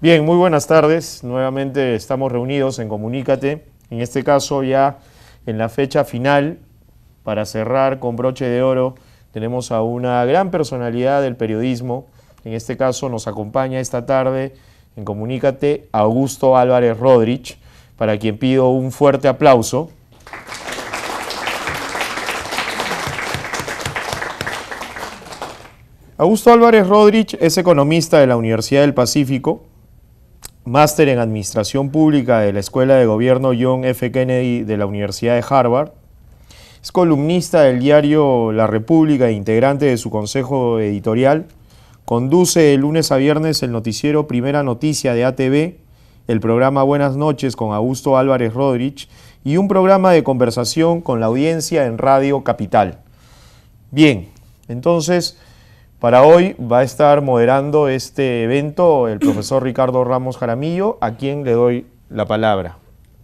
Bien, muy buenas tardes. Nuevamente estamos reunidos en Comunícate. En este caso ya en la fecha final, para cerrar con broche de oro, tenemos a una gran personalidad del periodismo. En este caso nos acompaña esta tarde en Comunícate Augusto Álvarez Rodríguez, para quien pido un fuerte aplauso. Augusto Álvarez Rodríguez es economista de la Universidad del Pacífico, máster en Administración Pública de la Escuela de Gobierno John F. Kennedy de la Universidad de Harvard. Es columnista del diario La República e integrante de su consejo editorial. Conduce de lunes a viernes el noticiero Primera Noticia de ATV, el programa Buenas Noches con Augusto Álvarez Rodríguez y un programa de conversación con la audiencia en Radio Capital. Bien, entonces, para hoy va a estar moderando este evento el profesor Ricardo Ramos Jaramillo, a quien le doy la palabra.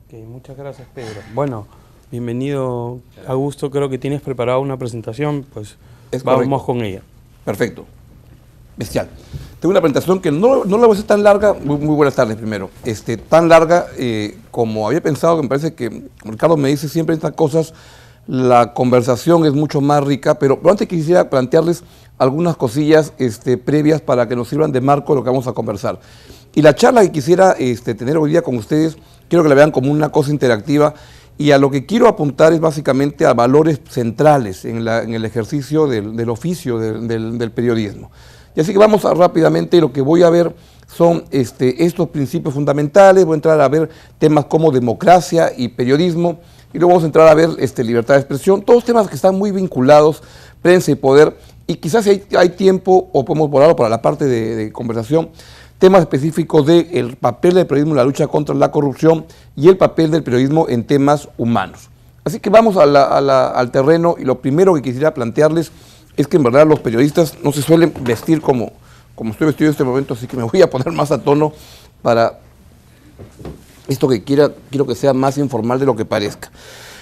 Okay, muchas gracias, Pedro. Bueno, bienvenido, Augusto. Creo que tienes preparada una presentación, pues vamos con ella. Perfecto. Bestial. Tengo una presentación que no la voy a hacer tan larga. Muy buenas tardes primero. Tan larga como había pensado, que me parece que, como Ricardo me dice siempre estas cosas, la conversación es mucho más rica, pero antes quisiera plantearles algunas cosillas previas para que nos sirvan de marco de lo que vamos a conversar. Y la charla que quisiera tener hoy día con ustedes, quiero que la vean como una cosa interactiva, y a lo que quiero apuntar es básicamente a valores centrales en el ejercicio del oficio del periodismo. Y así que vamos rápidamente, lo que voy a ver son estos principios fundamentales. Voy a entrar a ver temas como democracia y periodismo, y luego vamos a entrar a ver libertad de expresión, todos temas que están muy vinculados, prensa y poder, y quizás si hay tiempo, o podemos volarlo para la parte de conversación, temas específicos del papel del periodismo en la lucha contra la corrupción y el papel del periodismo en temas humanos. Así que vamos al terreno, y lo primero que quisiera plantearles es que en verdad los periodistas no se suelen vestir como estoy vestido en este momento, así que me voy a poner más a tono para esto que quiero que sea más informal de lo que parezca.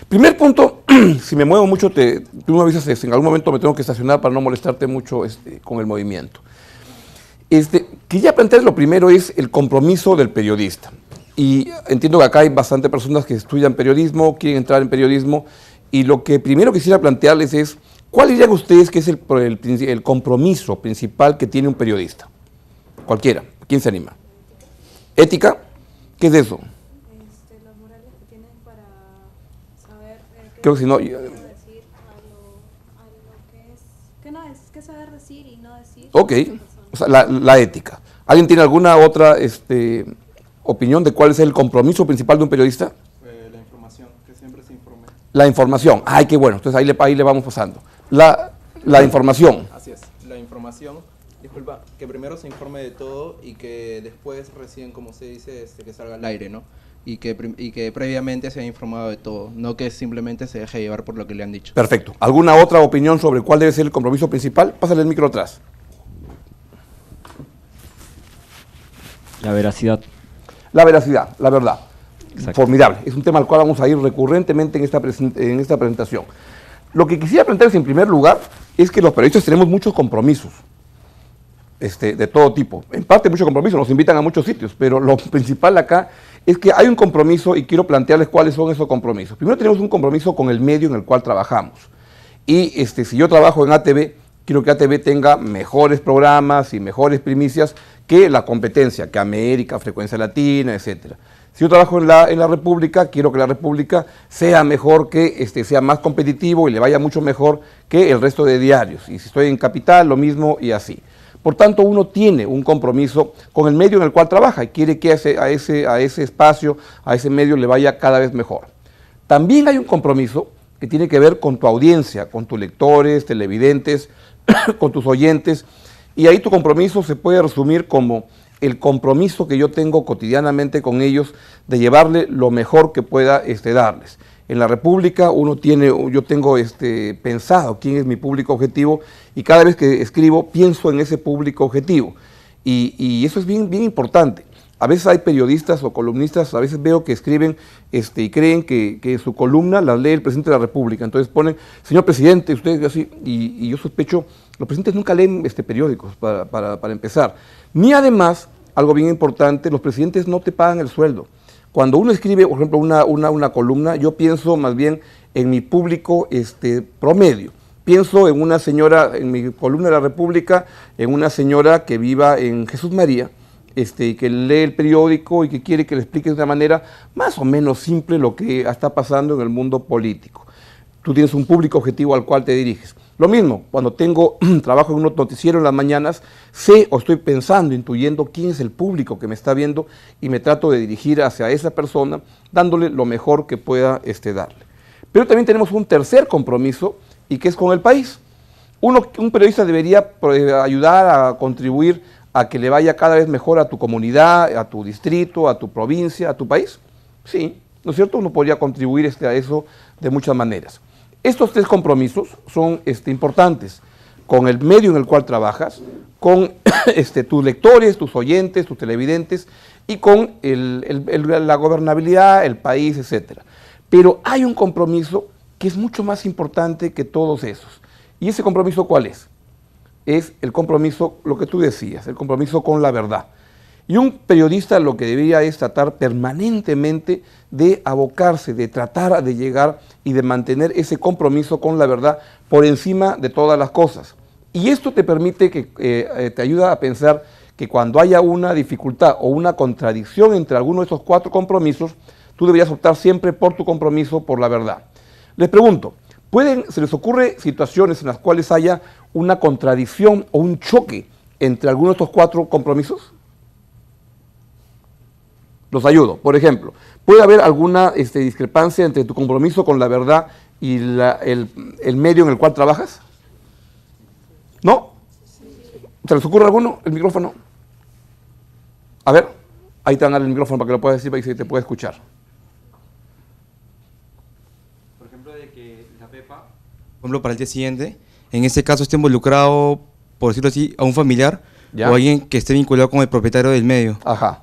Primer punto, si me muevo mucho, tú me avisas, en algún momento me tengo que estacionar para no molestarte mucho con el movimiento. Quería plantear lo primero es el compromiso del periodista. Y entiendo que acá hay bastantes personas que estudian periodismo, quieren entrar en periodismo, y lo que primero quisiera plantearles es, ¿cuál dirían ustedes que es el compromiso principal que tiene un periodista? Cualquiera, ¿quién se anima? ¿Ética? ¿Qué es eso? Las morales que tienen para saber creo que si no, decir a lo que saber decir y no decir. Ok, o sea, la ética. ¿Alguien tiene alguna otra opinión de cuál es el compromiso principal de un periodista? La información, que siempre se informe. La información. Ay, qué bueno. Entonces ahí le vamos pasando. La información. Así es, la información. Disculpa, que primero se informe de todo y que después recién, como se dice, que salga al aire, ¿no? Y que previamente se haya informado de todo, no que simplemente se deje llevar por lo que le han dicho. Perfecto. ¿Alguna otra opinión sobre cuál debe ser el compromiso principal? Pásale el micro atrás. La veracidad. La veracidad, la verdad. Exacto. Formidable. Es un tema al cual vamos a ir recurrentemente en esta presentación. Lo que quisiera plantearles en primer lugar es que los periodistas tenemos muchos compromisos. De todo tipo. En parte muchos compromisos, nos invitan a muchos sitios, pero lo principal acá es que hay un compromiso y quiero plantearles cuáles son esos compromisos. Primero tenemos un compromiso con el medio en el cual trabajamos. Y si yo trabajo en ATV, quiero que ATV tenga mejores programas y mejores primicias que la competencia, que América, Frecuencia Latina, etc. Si yo trabajo en la República, quiero que la República sea mejor, que sea más competitivo y le vaya mucho mejor que el resto de diarios. Y si estoy en Capital, lo mismo y así. Por tanto, uno tiene un compromiso con el medio en el cual trabaja y quiere que a ese espacio, a ese medio le vaya cada vez mejor. También hay un compromiso que tiene que ver con tu audiencia, con tus lectores, televidentes, con tus oyentes, y ahí tu compromiso se puede resumir como el compromiso que yo tengo cotidianamente con ellos de llevarle lo mejor que pueda darles. En la República yo tengo pensado quién es mi público objetivo, y cada vez que escribo pienso en ese público objetivo, y eso es bien importante. A veces hay periodistas o columnistas, a veces veo que escriben y creen que su columna la lee el presidente de la República, entonces ponen, señor presidente, usted así, y yo sospecho, los presidentes nunca leen periódicos para empezar, ni además algo bien importante, los presidentes no te pagan el sueldo. Cuando uno escribe, por ejemplo, una columna, yo pienso más bien en mi público promedio. Pienso en una señora, en mi columna de La República, en una señora que viva en Jesús María, que lee el periódico y que quiere que le explique de una manera más o menos simple lo que está pasando en el mundo político. Tú tienes un público objetivo al cual te diriges. Lo mismo, cuando trabajo en un noticiero en las mañanas, sé o estoy pensando, intuyendo quién es el público que me está viendo y me trato de dirigir hacia esa persona, dándole lo mejor que pueda darle. Pero también tenemos un tercer compromiso, y que es con el país. Un periodista debería ayudar a contribuir a que le vaya cada vez mejor a tu comunidad, a tu distrito, a tu provincia, a tu país. Sí, ¿no es cierto? Uno podría contribuir a eso de muchas maneras. Estos tres compromisos son importantes con el medio en el cual trabajas, con tus lectores, tus oyentes, tus televidentes y con la gobernabilidad, el país, etc. Pero hay un compromiso que es mucho más importante que todos esos. ¿Y ese compromiso cuál es? Es el compromiso, lo que tú decías, el compromiso con la verdad. Y un periodista lo que debería es tratar permanentemente de abocarse, de tratar de llegar y de mantener ese compromiso con la verdad por encima de todas las cosas. Y esto te permite te ayuda a pensar que cuando haya una dificultad o una contradicción entre alguno de estos cuatro compromisos, tú deberías optar siempre por tu compromiso, por la verdad. Les pregunto, ¿se les ocurre situaciones en las cuales haya una contradicción o un choque entre alguno de estos cuatro compromisos? Los ayudo. Por ejemplo, ¿puede haber alguna discrepancia entre tu compromiso con la verdad y el medio en el cual trabajas? ¿No? ¿Se les ocurre alguno? ¿El micrófono? A ver, ahí te van a dar el micrófono para que lo puedas decir y se te pueda escuchar. Por ejemplo, de que la PEPA, por ejemplo, para el día siguiente, en este caso esté involucrado, por decirlo así, a un familiar ¿Ya? o alguien que esté vinculado con el propietario del medio. Ajá.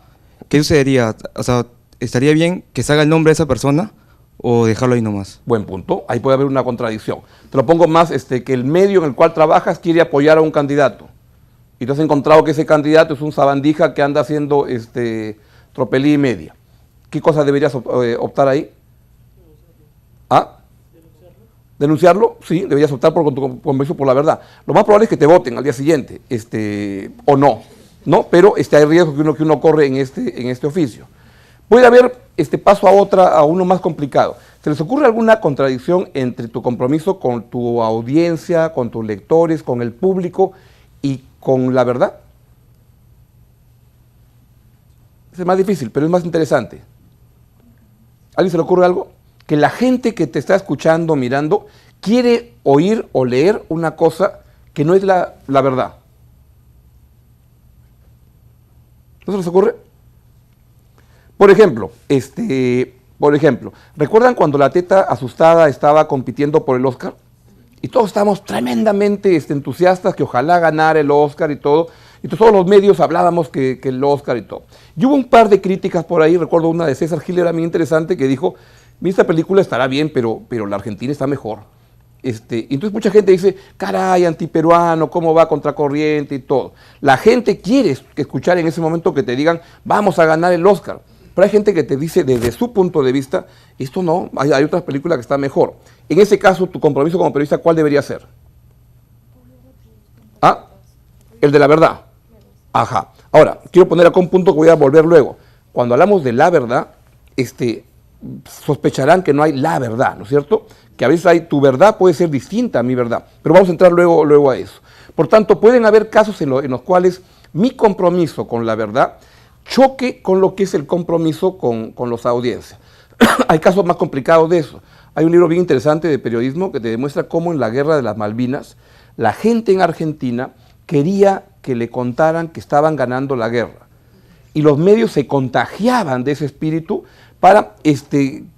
¿Qué sucedería? O sea, ¿estaría bien que salga el nombre de esa persona o dejarlo ahí nomás? Buen punto. Ahí puede haber una contradicción. Te lo pongo más, que el medio en el cual trabajas quiere apoyar a un candidato. Y tú has encontrado que ese candidato es un sabandija que anda haciendo tropelía y media. ¿Qué cosa deberías optar ahí? ¿Ah? ¿Denunciarlo? Sí, deberías optar por tu compromiso por la verdad. Lo más probable es que te voten al día siguiente, o no. ¿No? Pero hay riesgo que uno corre en este oficio. Puede haber paso a uno más complicado. ¿Se les ocurre alguna contradicción entre tu compromiso con tu audiencia, con tus lectores, con el público y con la verdad? Es más difícil, pero es más interesante. ¿A alguien se le ocurre algo? Que la gente que te está escuchando, mirando, quiere oír o leer una cosa que no es la verdad. ¿No se les ocurre? Por ejemplo, ¿recuerdan cuando la teta asustada estaba compitiendo por el Oscar? Y todos estábamos tremendamente entusiastas que ojalá ganara el Oscar y todo. Y todos los medios hablábamos que el Oscar y todo. Y hubo un par de críticas por ahí, recuerdo una de César Gil, era muy interesante, que dijo, esta película estará bien, pero la Argentina está mejor. Entonces mucha gente dice, caray, antiperuano, cómo va contracorriente y todo. La gente quiere escuchar en ese momento que te digan, vamos a ganar el Oscar. Pero hay gente que te dice desde su punto de vista, esto no, hay otras películas que están mejor. En ese caso, tu compromiso como periodista, ¿cuál debería ser? ¿Ah? El de la verdad. Ajá. Ahora, quiero poner acá un punto que voy a volver luego. Cuando hablamos de la verdad, sospecharán que no hay la verdad, ¿no es cierto? Que a veces tu verdad puede ser distinta a mi verdad, pero vamos a entrar luego a eso. Por tanto, pueden haber casos en los cuales mi compromiso con la verdad choque con lo que es el compromiso con los audiencias. Hay casos más complicados de eso. Hay un libro bien interesante de periodismo que te demuestra cómo en la guerra de las Malvinas, la gente en Argentina quería que le contaran que estaban ganando la guerra. Y los medios se contagiaban de ese espíritu para,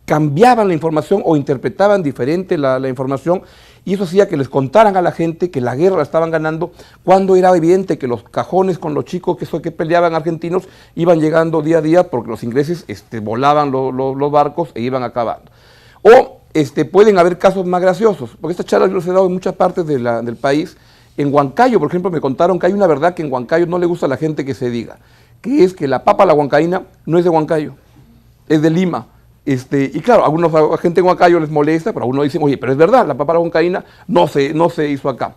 cambiaban la información o interpretaban diferente la información, y eso hacía que les contaran a la gente que la guerra la estaban ganando, cuando era evidente que los cajones con los chicos que peleaban argentinos iban llegando día a día porque los ingleses volaban los barcos e iban acabando. O pueden haber casos más graciosos, porque estas charlas yo las he dado en muchas partes del país. En Huancayo, por ejemplo, me contaron que hay una verdad que en Huancayo no le gusta a la gente que se diga, que es que la papa la huancaína no es de Huancayo, es de Lima. Y claro, a gente en Huancayo les molesta, pero algunos dicen, oye, pero es verdad, la papa la huancaína no se hizo acá.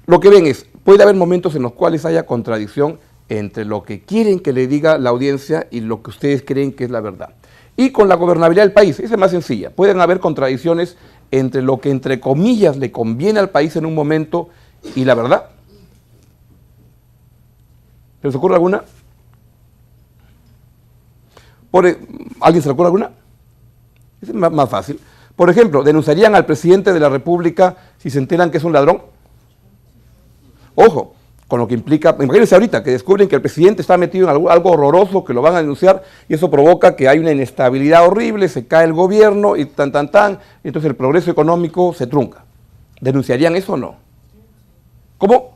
Lo que ven es, puede haber momentos en los cuales haya contradicción entre lo que quieren que le diga la audiencia y lo que ustedes creen que es la verdad. Y con la gobernabilidad del país, esa es más sencilla. Pueden haber contradicciones entre lo que, entre comillas, le conviene al país en un momento y la verdad. ¿Se les ocurre alguna? ¿Alguien se le ocurre alguna? Es más fácil. Por ejemplo, ¿denunciarían al presidente de la República si se enteran que es un ladrón? Ojo, con lo que implica, imagínense ahorita que descubren que el presidente está metido en algo horroroso, que lo van a denunciar, y eso provoca que hay una inestabilidad horrible, se cae el gobierno, y y entonces el progreso económico se trunca. ¿Denunciarían eso o no? ¿Cómo?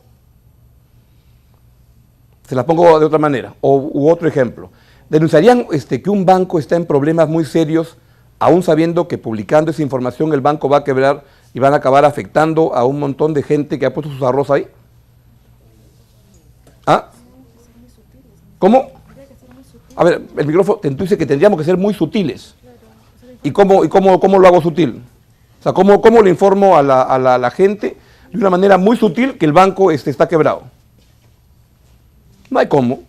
Se la pongo de otra manera, u otro ejemplo. ¿Denunciarían que un banco está en problemas muy serios, aún sabiendo que publicando esa información el banco va a quebrar y van a acabar afectando a un montón de gente que ha puesto sus ahorros ahí? ¿Ah? ¿Cómo? A ver, el micrófono, tú dices que tendríamos que ser muy sutiles. ¿Y cómo lo hago sutil? O sea, ¿cómo le informo a la gente de una manera muy sutil que el banco está quebrado? No hay cómo.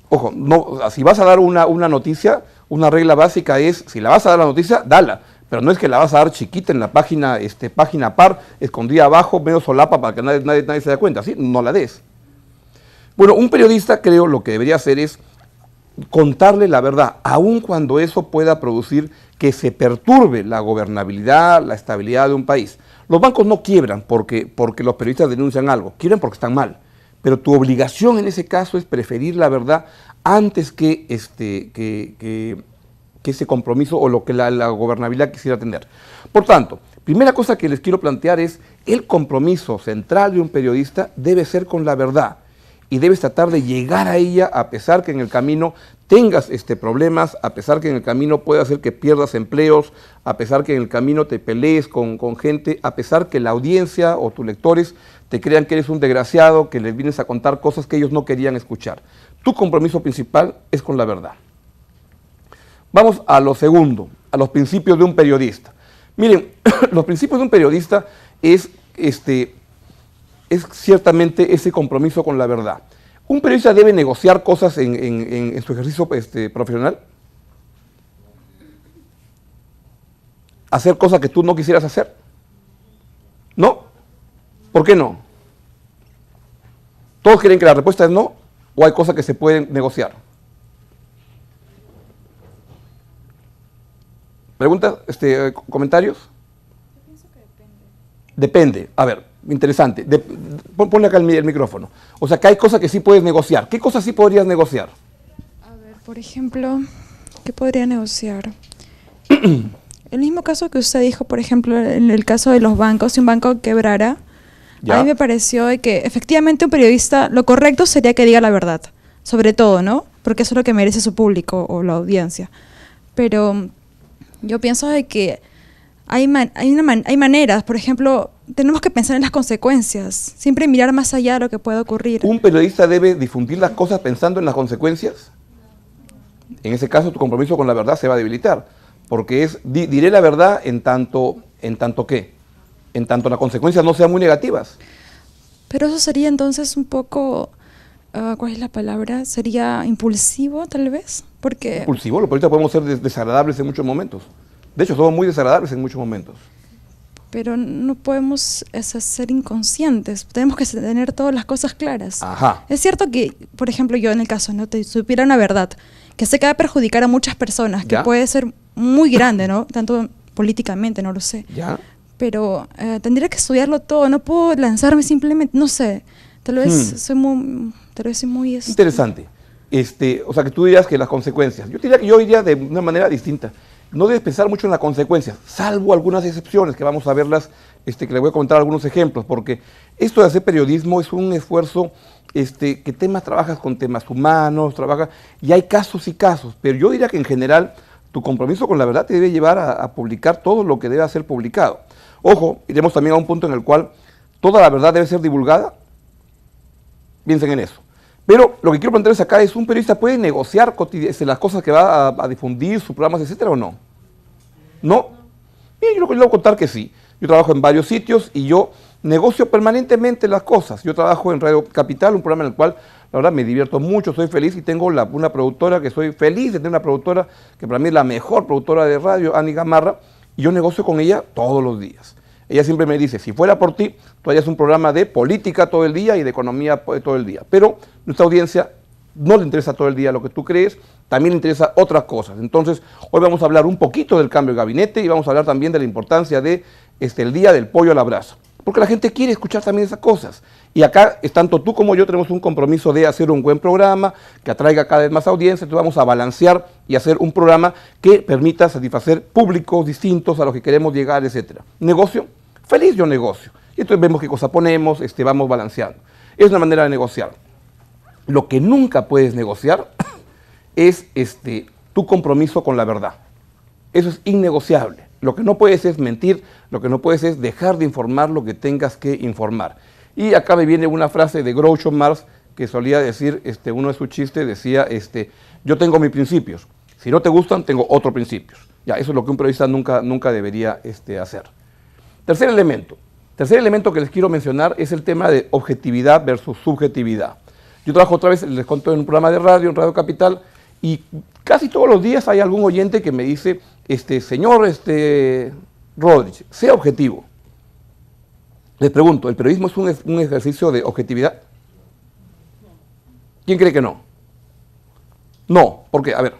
Ojo, no, si vas a dar una noticia, una regla básica es, si la vas a dar la noticia, dala. Pero no es que la vas a dar chiquita en la página par, escondida abajo, medio solapa para que nadie se dé cuenta. ¿Sí? No la des. Bueno, un periodista, creo, lo que debería hacer es contarle la verdad, aun cuando eso pueda producir que se perturbe la gobernabilidad, la estabilidad de un país. Los bancos no quiebran porque los periodistas denuncian algo, quiebran porque están mal. Pero tu obligación en ese caso es preferir la verdad antes que ese compromiso o lo que la gobernabilidad quisiera tener. Por tanto, primera cosa que les quiero plantear es el compromiso central de un periodista debe ser con la verdad y debes tratar de llegar a ella a pesar que en el camino tengas problemas, a pesar que en el camino puede hacer que pierdas empleos, a pesar que en el camino te pelees con gente, a pesar que la audiencia o tus lectores te crean que eres un desgraciado, que les vienes a contar cosas que ellos no querían escuchar. Tu compromiso principal es con la verdad. Vamos a lo segundo, a los principios de un periodista. Miren, los principios de un periodista es ciertamente ese compromiso con la verdad. ¿Un periodista debe negociar cosas en su ejercicio profesional? ¿Hacer cosas que tú no quisieras hacer? ¿No? ¿Por qué no? ¿Todos creen que la respuesta es no? ¿O hay cosas que se pueden negociar? ¿Preguntas? ¿Comentarios? Yo pienso que depende. Depende. A ver, interesante. Ponle acá el micrófono. O sea, que hay cosas que sí puedes negociar. ¿Qué cosas sí podrías negociar? A ver, por ejemplo, ¿qué podría negociar? El mismo caso que usted dijo, por ejemplo, en el caso de los bancos, si un banco quebrara, ¿Ya? a mí me pareció de que efectivamente un periodista, lo correcto sería que diga la verdad, sobre todo, ¿no? Porque eso es lo que merece su público o la audiencia. Pero yo pienso de que hay maneras, por ejemplo, tenemos que pensar en las consecuencias, siempre mirar más allá de lo que pueda ocurrir. ¿Un periodista debe difundir las cosas pensando en las consecuencias? En ese caso, tu compromiso con la verdad se va a debilitar, porque diré la verdad en tanto ¿qué? En tanto las consecuencias no sean muy negativas. Pero eso sería entonces un poco, ¿cuál es la palabra? ¿Sería impulsivo tal vez? Porque Impulsivo, los periodistas podemos ser desagradables en muchos momentos. De hecho, somos muy desagradables en muchos momentos. pero no podemos ser inconscientes, tenemos que tener todas las cosas claras. Ajá. Es cierto que, por ejemplo, yo en el caso, ¿no? Te supiera una verdad, que sé que va a perjudicar a muchas personas, que ¿Ya? puede ser muy grande, ¿no? Tanto políticamente, no lo sé. ¿Ya? Pero tendría que estudiarlo todo, no puedo lanzarme simplemente, no sé, tal vez soy muy Interesante. O sea, que tú dirías que las consecuencias. Yo iría de una manera distinta. No debes pensar mucho en las consecuencias, salvo algunas excepciones, que vamos a verlas, que le voy a contar algunos ejemplos, porque esto de hacer periodismo es un esfuerzo, que trabajas con temas humanos, y hay casos y casos, pero yo diría que en general tu compromiso con la verdad te debe llevar a publicar todo lo que debe ser publicado. Ojo, iremos también a un punto en el cual toda la verdad debe ser divulgada. Piensen en eso. Pero lo que quiero plantearles acá es, ¿un periodista puede negociar las cosas que va a difundir, sus programas, etcétera, o no? ¿No? Y yo les voy a contar que sí. Yo trabajo en varios sitios y yo negocio permanentemente las cosas. Yo trabajo en Radio Capital, un programa en el cual, la verdad, me divierto mucho, soy feliz y tengo una productora que soy feliz de tener, una productora que para mí es la mejor productora de radio, Ani Gamarra, y yo negocio con ella todos los días. Ella siempre me dice, si fuera por ti, tú harías un programa de política todo el día y de economía todo el día. Pero nuestra audiencia no le interesa todo el día lo que tú crees, también le interesa otras cosas. Entonces, hoy vamos a hablar un poquito del cambio de gabinete y vamos a hablar también de la importancia de el día del pollo a la brasa. Porque la gente quiere escuchar también esas cosas. Y acá, tanto tú como yo tenemos un compromiso de hacer un buen programa, que atraiga cada vez más audiencia. Entonces vamos a balancear y hacer un programa que permita satisfacer públicos distintos a los que queremos llegar, etc. Negocio, feliz yo negocio. Y entonces vemos qué cosa ponemos, vamos balanceando. Es una manera de negociar. Lo que nunca puedes negociar es tu compromiso con la verdad. Eso es innegociable. Lo que no puedes es mentir, lo que no puedes es dejar de informar lo que tengas que informar. Y acá me viene una frase de Groucho Marx que solía decir, uno de sus chistes decía, yo tengo mis principios, si no te gustan, tengo otros principios. Ya, eso es lo que un periodista nunca debería hacer. Tercer elemento que les quiero mencionar es el tema de objetividad versus subjetividad. Yo trabajo otra vez, les conté en un programa de radio, en Radio Capital, y casi todos los días hay algún oyente que me dice, señor Rodríguez, sea objetivo. Les pregunto, ¿el periodismo es un ejercicio de objetividad? ¿Quién cree que no? No, ¿por qué? A ver.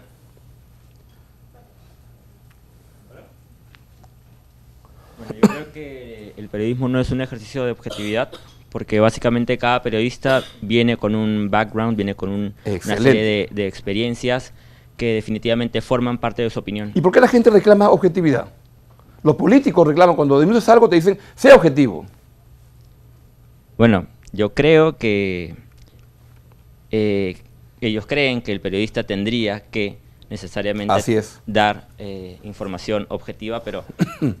Bueno, yo creo que el periodismo no es un ejercicio de objetividad, porque básicamente cada periodista viene con un background, viene con una serie de experiencias que definitivamente forman parte de su opinión. ¿Y por qué la gente reclama objetividad? Los políticos reclaman, cuando denuncias algo te dicen, sea objetivo. Bueno, yo creo que ellos creen que el periodista tendría que necesariamente dar información objetiva, pero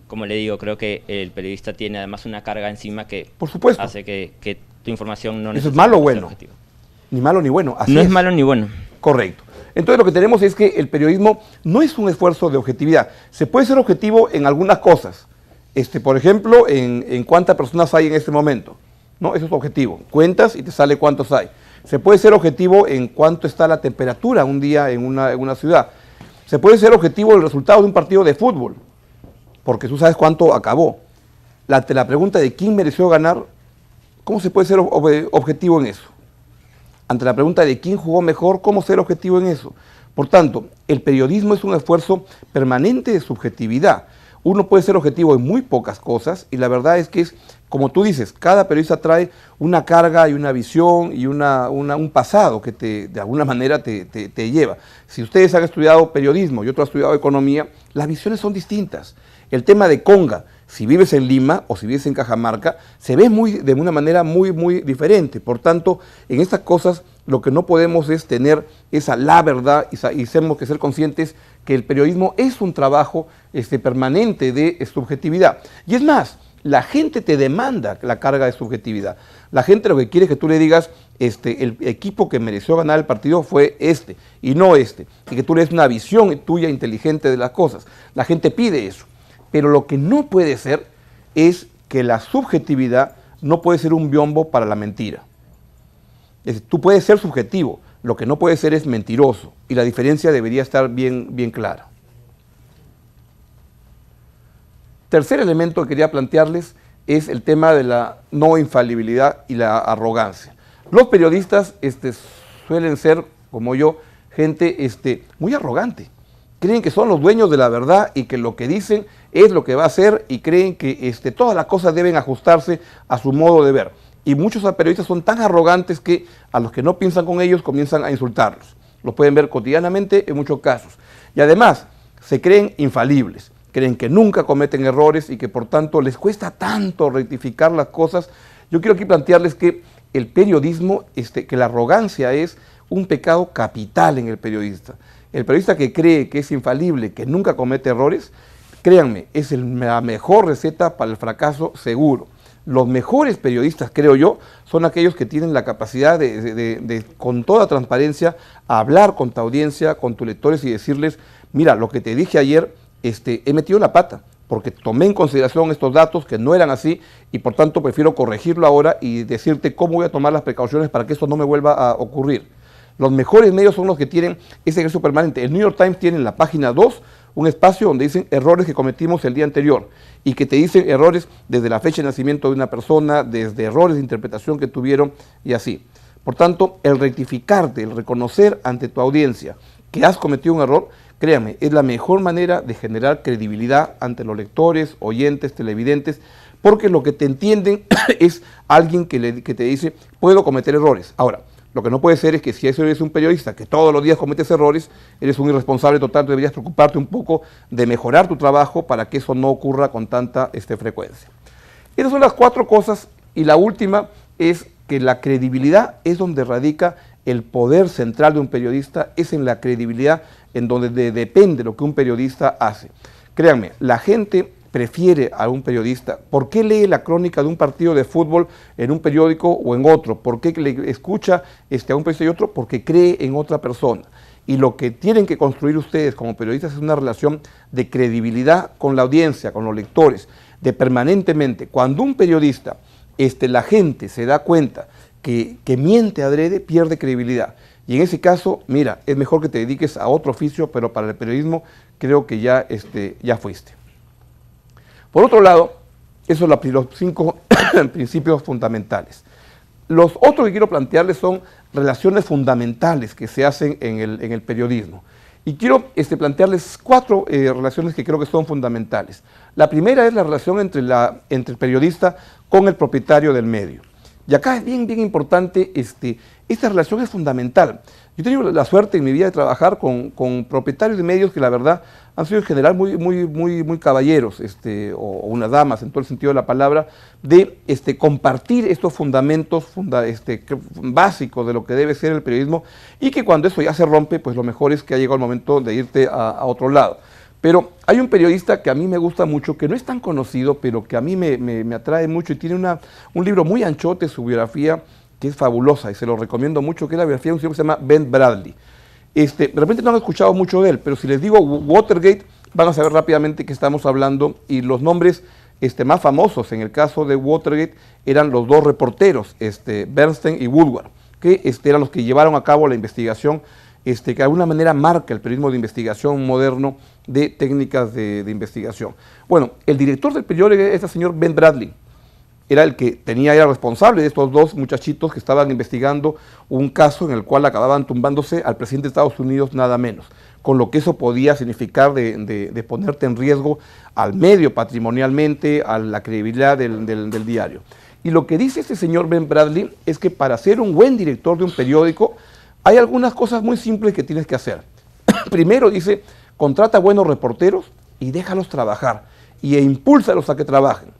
como le digo, creo que el periodista tiene además una carga encima que por supuesto hace que tu información no necesariamente. ¿Eso es malo o bueno? Objetiva. Ni malo ni bueno. No es malo ni bueno. Correcto. Entonces lo que tenemos es que el periodismo no es un esfuerzo de objetividad. Se puede ser objetivo en algunas cosas. Por ejemplo, en cuántas personas hay en este momento. ¿No? Eso es objetivo. Cuentas y te sale cuántos hay. Se puede ser objetivo en cuánto está la temperatura un día en una ciudad. Se puede ser objetivo en el resultado de un partido de fútbol, porque tú sabes cuánto acabó. La pregunta de quién mereció ganar, ¿cómo se puede ser objetivo en eso? Ante la pregunta de quién jugó mejor, ¿cómo ser objetivo en eso? Por tanto, el periodismo es un esfuerzo permanente de subjetividad. Uno puede ser objetivo en muy pocas cosas y la verdad es que es, como tú dices, cada periodista trae una carga y una visión y un pasado que de alguna manera te lleva. Si ustedes han estudiado periodismo y otro ha estudiado economía, las visiones son distintas. El tema de conga, si vives en Lima o si vives en Cajamarca, se ve de una manera muy diferente. Por tanto, en estas cosas lo que no podemos es tener la verdad y tenemos que ser conscientes que el periodismo es un trabajo permanente de subjetividad. Y es más, la gente te demanda la carga de subjetividad. La gente lo que quiere es que tú le digas, el equipo que mereció ganar el partido fue y no y que tú le des una visión tuya inteligente de las cosas. La gente pide eso. Pero lo que no puede ser es que la subjetividad no puede ser un biombo para la mentira. Es decir, tú puedes ser subjetivo, lo que no puede ser es mentiroso, y la diferencia debería estar bien clara. Tercer elemento que quería plantearles es el tema de la no infalibilidad y la arrogancia. Los periodistas suelen ser, como yo, gente muy arrogante. Creen que son los dueños de la verdad y que lo que dicen es lo que va a hacer y creen que todas las cosas deben ajustarse a su modo de ver. Y muchos periodistas son tan arrogantes que a los que no piensan con ellos comienzan a insultarlos. Lo pueden ver cotidianamente en muchos casos. Y además se creen infalibles, creen que nunca cometen errores y que por tanto les cuesta tanto rectificar las cosas. Yo quiero aquí plantearles que el periodismo, que la arrogancia es un pecado capital en el periodista. El periodista que cree que es infalible, que nunca comete errores, créanme, es la mejor receta para el fracaso seguro. Los mejores periodistas, creo yo, son aquellos que tienen la capacidad con toda transparencia, hablar con tu audiencia, con tus lectores y decirles, mira, lo que te dije ayer, he metido la pata, porque tomé en consideración estos datos que no eran así y por tanto prefiero corregirlo ahora y decirte cómo voy a tomar las precauciones para que esto no me vuelva a ocurrir. Los mejores medios son los que tienen ese ejercicio permanente. El New York Times tiene en la página 2 un espacio donde dicen errores que cometimos el día anterior y que te dicen errores desde la fecha de nacimiento de una persona, desde errores de interpretación que tuvieron y así. Por tanto, el rectificarte, el reconocer ante tu audiencia que has cometido un error, créame, es la mejor manera de generar credibilidad ante los lectores, oyentes, televidentes, porque lo que te entienden es alguien que te dice, puedo cometer errores. Ahora, lo que no puede ser es que si eres un periodista que todos los días cometes errores, eres un irresponsable total, deberías preocuparte un poco de mejorar tu trabajo para que eso no ocurra con tanta frecuencia. Esas son las 4 cosas y la última es que la credibilidad es donde radica el poder central de un periodista, es en la credibilidad en donde depende lo que un periodista hace. Créanme, la gente prefiere a un periodista. ¿Por qué lee la crónica de un partido de fútbol en un periódico o en otro? ¿Por qué le escucha a un periodista y otro? Porque cree en otra persona. Y lo que tienen que construir ustedes como periodistas es una relación de credibilidad con la audiencia, con los lectores, de permanentemente. Cuando un periodista, la gente se da cuenta que miente adrede, pierde credibilidad. Y en ese caso, mira, es mejor que te dediques a otro oficio, pero para el periodismo creo que ya fuiste. Por otro lado, esos son los 5 principios fundamentales. Los otros que quiero plantearles son relaciones fundamentales que se hacen en el periodismo. Y quiero plantearles 4 relaciones que creo que son fundamentales. La primera es la relación entre el periodista con el propietario del medio. Y acá es bien importante, esta relación es fundamental. Yo he tenido la suerte en mi vida de trabajar con propietarios de medios que la verdad han sido en general muy caballeros, o unas damas en todo el sentido de la palabra, de compartir estos fundamentos básicos de lo que debe ser el periodismo y que cuando eso ya se rompe, pues lo mejor es que ha llegado el momento de irte a otro lado. Pero hay un periodista que a mí me gusta mucho, que no es tan conocido, pero que a mí me atrae mucho y tiene un libro muy anchote, su biografía, que es fabulosa y se lo recomiendo mucho, que es la biografía de un señor que se llama Ben Bradlee. De repente no han escuchado mucho de él, pero si les digo Watergate, van a saber rápidamente que estamos hablando y los nombres más famosos en el caso de Watergate eran los 2 reporteros, Bernstein y Woodward, que eran los que llevaron a cabo la investigación, que de alguna manera marca el periodismo de investigación moderno de técnicas de investigación. Bueno, el director del periódico es el señor Ben Bradlee. Era responsable de estos 2 muchachitos que estaban investigando un caso en el cual acababan tumbándose al presidente de Estados Unidos nada menos, con lo que eso podía significar de ponerte en riesgo al medio patrimonialmente, a la credibilidad del diario. Y lo que dice este señor Ben Bradlee es que para ser un buen director de un periódico hay algunas cosas muy simples que tienes que hacer. Primero dice, contrata buenos reporteros y déjalos trabajar e impúlsalos a que trabajen.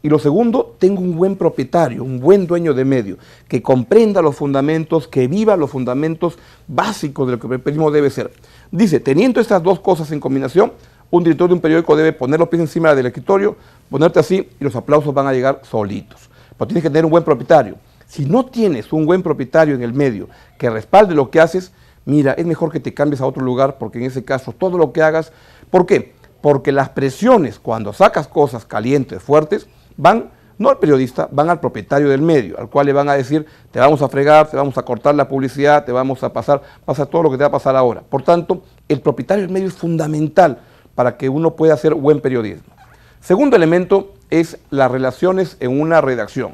Y lo segundo, tengo un buen propietario, un buen dueño de medio, que comprenda los fundamentos, que viva los fundamentos básicos de lo que el periodismo debe ser. Dice, teniendo estas 2 cosas en combinación, un director de un periódico debe poner los pies encima del escritorio, ponerte así y los aplausos van a llegar solitos. Pero tienes que tener un buen propietario. Si no tienes un buen propietario en el medio que respalde lo que haces, mira, es mejor que te cambies a otro lugar porque en ese caso todo lo que hagas, ¿por qué? Porque las presiones cuando sacas cosas calientes, fuertes, van no al periodista, van al propietario del medio, al cual le van a decir, te vamos a fregar, te vamos a cortar la publicidad, te vamos a pasar todo lo que te va a pasar ahora. Por tanto, el propietario del medio es fundamental para que uno pueda hacer buen periodismo. Segundo elemento es las relaciones en una redacción.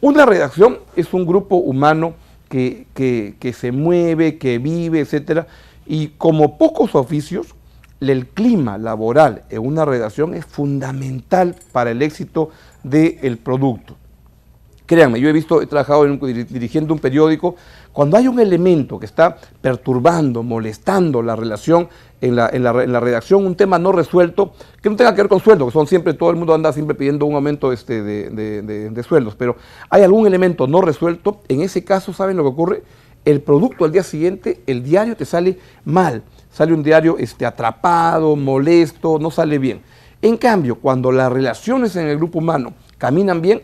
Una redacción es un grupo humano que se mueve, que vive, etcétera, y como pocos oficios, el clima laboral en una redacción es fundamental para el éxito del producto. Créanme, yo he trabajado dirigiendo un periódico, cuando hay un elemento que está perturbando, molestando la relación en la redacción, un tema no resuelto, que no tenga que ver con sueldo, que son siempre, todo el mundo anda siempre pidiendo un aumento de sueldos, pero hay algún elemento no resuelto, en ese caso, ¿saben lo que ocurre? El producto al día siguiente, el diario te sale mal, sale un diario atrapado, molesto, no sale bien. En cambio, cuando las relaciones en el grupo humano caminan bien,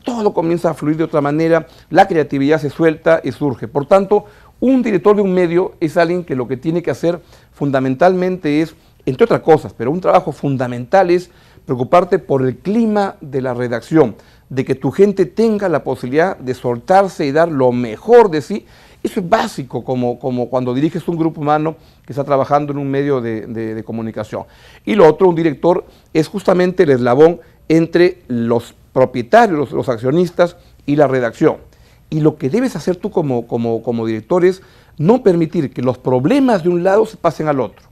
todo comienza a fluir de otra manera, la creatividad se suelta y surge. Por tanto, un director de un medio es alguien que lo que tiene que hacer fundamentalmente es, entre otras cosas, pero un trabajo fundamental es preocuparte por el clima de la redacción, de que tu gente tenga la posibilidad de soltarse y dar lo mejor de sí. Eso es básico, como cuando diriges un grupo humano que está trabajando en un medio de comunicación. Y lo otro, un director, es justamente el eslabón entre los propietarios, los accionistas y la redacción. Y lo que debes hacer tú como director es no permitir que los problemas de un lado se pasen al otro.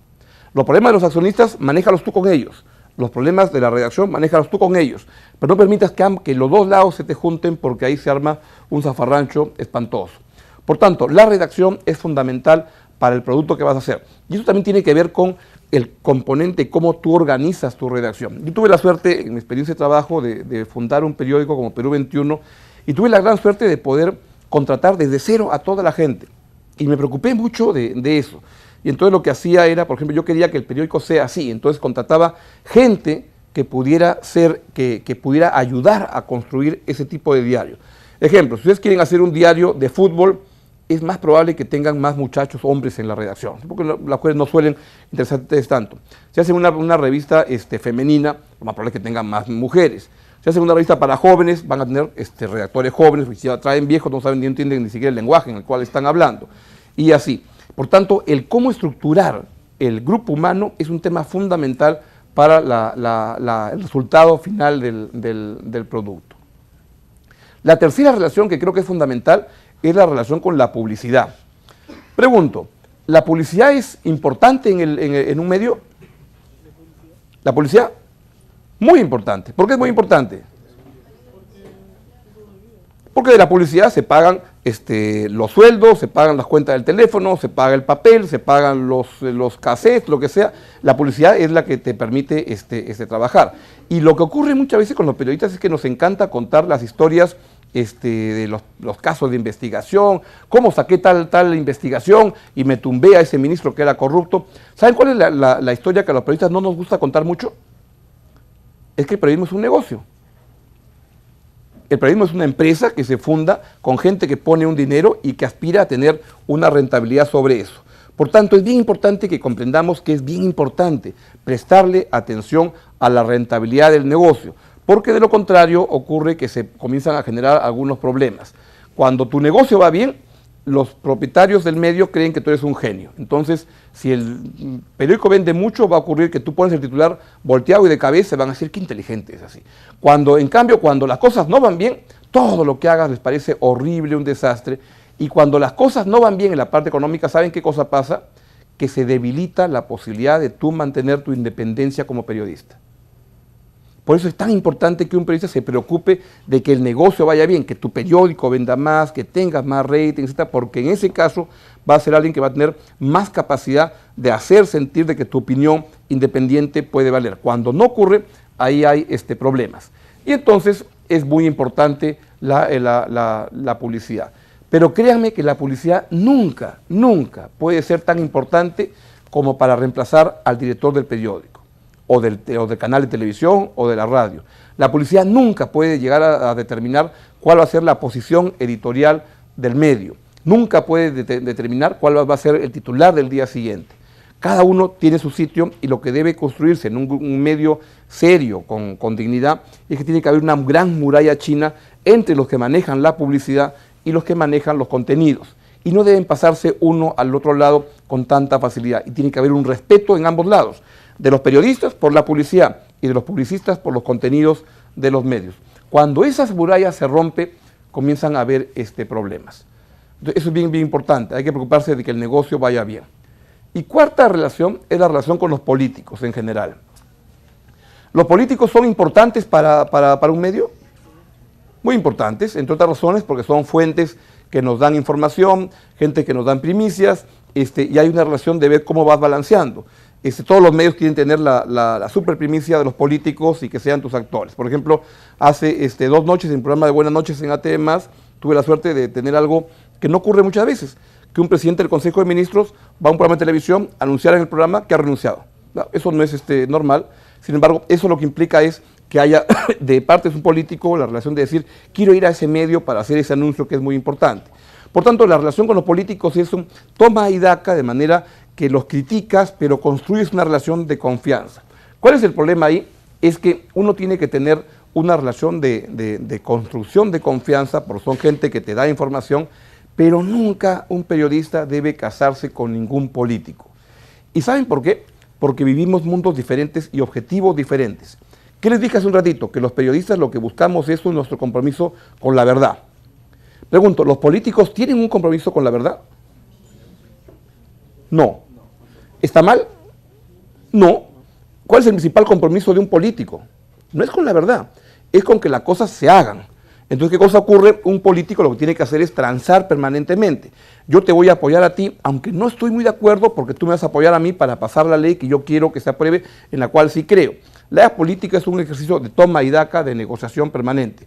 Los problemas de los accionistas, manéjalos tú con ellos. Los problemas de la redacción, manéjalos tú con ellos. Pero no permitas que los dos lados se te junten, porque ahí se arma un zafarrancho espantoso. Por tanto, la redacción es fundamental para el producto que vas a hacer. Y eso también tiene que ver con el componente, cómo tú organizas tu redacción. Yo tuve la suerte, en mi experiencia de trabajo, de fundar un periódico como Perú 21, y tuve la gran suerte de poder contratar desde cero a toda la gente. Y me preocupé mucho de eso. Y entonces lo que hacía era, por ejemplo, yo quería que el periódico sea así, entonces contrataba gente que pudiera que pudiera ayudar a construir ese tipo de diario. Ejemplo, si ustedes quieren hacer un diario de fútbol, es más probable que tengan más muchachos hombres en la redacción, porque las mujeres no suelen interesarse tanto. Si hacen una revista femenina, lo más probable es que tengan más mujeres. Si hacen una revista para jóvenes, van a tener redactores jóvenes, porque si traen viejos no saben ni entienden ni siquiera el lenguaje en el cual están hablando. Y así. Por tanto, el cómo estructurar el grupo humano es un tema fundamental para el resultado final del producto. La tercera relación que creo que es fundamental es la relación con la publicidad. Pregunto, ¿la publicidad es importante en un medio? ¿La publicidad? Muy importante. ¿Por qué es muy importante? Porque de la publicidad se pagan los sueldos, se pagan las cuentas del teléfono, se paga el papel, se pagan los cassettes, lo que sea. La publicidad es la que te permite trabajar. Y lo que ocurre muchas veces con los periodistas es que nos encanta contar las historias de los casos de investigación, cómo saqué tal investigación y me tumbé a ese ministro que era corrupto. ¿Saben cuál es la historia que a los periodistas no nos gusta contar mucho? Es que el periodismo es un negocio. El periodismo es una empresa que se funda con gente que pone un dinero y que aspira a tener una rentabilidad sobre eso. Por tanto, es bien importante que comprendamos que es bien importante prestarle atención a la rentabilidad del negocio, porque de lo contrario ocurre que se comienzan a generar algunos problemas. Cuando tu negocio va bien, los propietarios del medio creen que tú eres un genio. Entonces, si el periódico vende mucho, va a ocurrir que tú pones el titular volteado y de cabeza, van a decir qué inteligente es así. En cambio, cuando las cosas no van bien, todo lo que hagas les parece horrible, un desastre. Y cuando las cosas no van bien en la parte económica, ¿saben qué cosa pasa? Que se debilita la posibilidad de tú mantener tu independencia como periodista. Por eso es tan importante que un periodista se preocupe de que el negocio vaya bien, que tu periódico venda más, que tengas más rating, etc., porque en ese caso va a ser alguien que va a tener más capacidad de hacer sentir de que tu opinión independiente puede valer. Cuando no ocurre, ahí hay problemas. Y entonces es muy importante la publicidad. Pero créanme que la publicidad nunca puede ser tan importante como para reemplazar al director del periódico, o del canal de televisión o de la radio. La publicidad nunca puede llegar a determinar cuál va a ser la posición editorial del medio. Nunca puede determinar cuál va a ser el titular del día siguiente. Cada uno tiene su sitio y lo que debe construirse en un medio serio, con dignidad, es que tiene que haber una gran muralla china entre los que manejan la publicidad y los que manejan los contenidos. Y no deben pasarse uno al otro lado con tanta facilidad. Y tiene que haber un respeto en ambos lados, de los periodistas por la publicidad y de los publicistas por los contenidos de los medios. Cuando esas murallas se rompen, comienzan a haber problemas. Entonces, eso es bien importante, hay que preocuparse de que el negocio vaya bien. Y cuarta relación es la relación con los políticos en general. ¿Los políticos son importantes para un medio? Muy importantes, entre otras razones, porque son fuentes que nos dan información, gente que nos dan primicias, y hay una relación de ver cómo vas balanceando. Todos los medios quieren tener la super primicia de los políticos y que sean tus actores. Por ejemplo, hace 2 noches en el programa de Buenas Noches en ATM+, tuve la suerte de tener algo que no ocurre muchas veces, que un presidente del Consejo de Ministros va a un programa de televisión a anunciar en el programa que ha renunciado. No, eso no es normal. Sin embargo, eso lo que implica es que haya de parte de un político la relación de decir, quiero ir a ese medio para hacer ese anuncio que es muy importante. Por tanto, la relación con los políticos es un toma y daca, de manera que los criticas, pero construyes una relación de confianza. ¿Cuál es el problema ahí? Es que uno tiene que tener una relación de construcción de confianza, porque son gente que te da información, pero nunca un periodista debe casarse con ningún político. ¿Y saben por qué? Porque vivimos mundos diferentes y objetivos diferentes. ¿Qué les dije hace un ratito? Que los periodistas lo que buscamos es nuestro compromiso con la verdad. Pregunto, ¿los políticos tienen un compromiso con la verdad? No. ¿Está mal? No. ¿Cuál es el principal compromiso de un político? No es con la verdad, es con que las cosas se hagan. Entonces, ¿qué cosa ocurre? Un político lo que tiene que hacer es transar permanentemente. Yo te voy a apoyar a ti, aunque no estoy muy de acuerdo, porque tú me vas a apoyar a mí para pasar la ley que yo quiero que se apruebe, en la cual sí creo. La política es un ejercicio de toma y daca, de negociación permanente.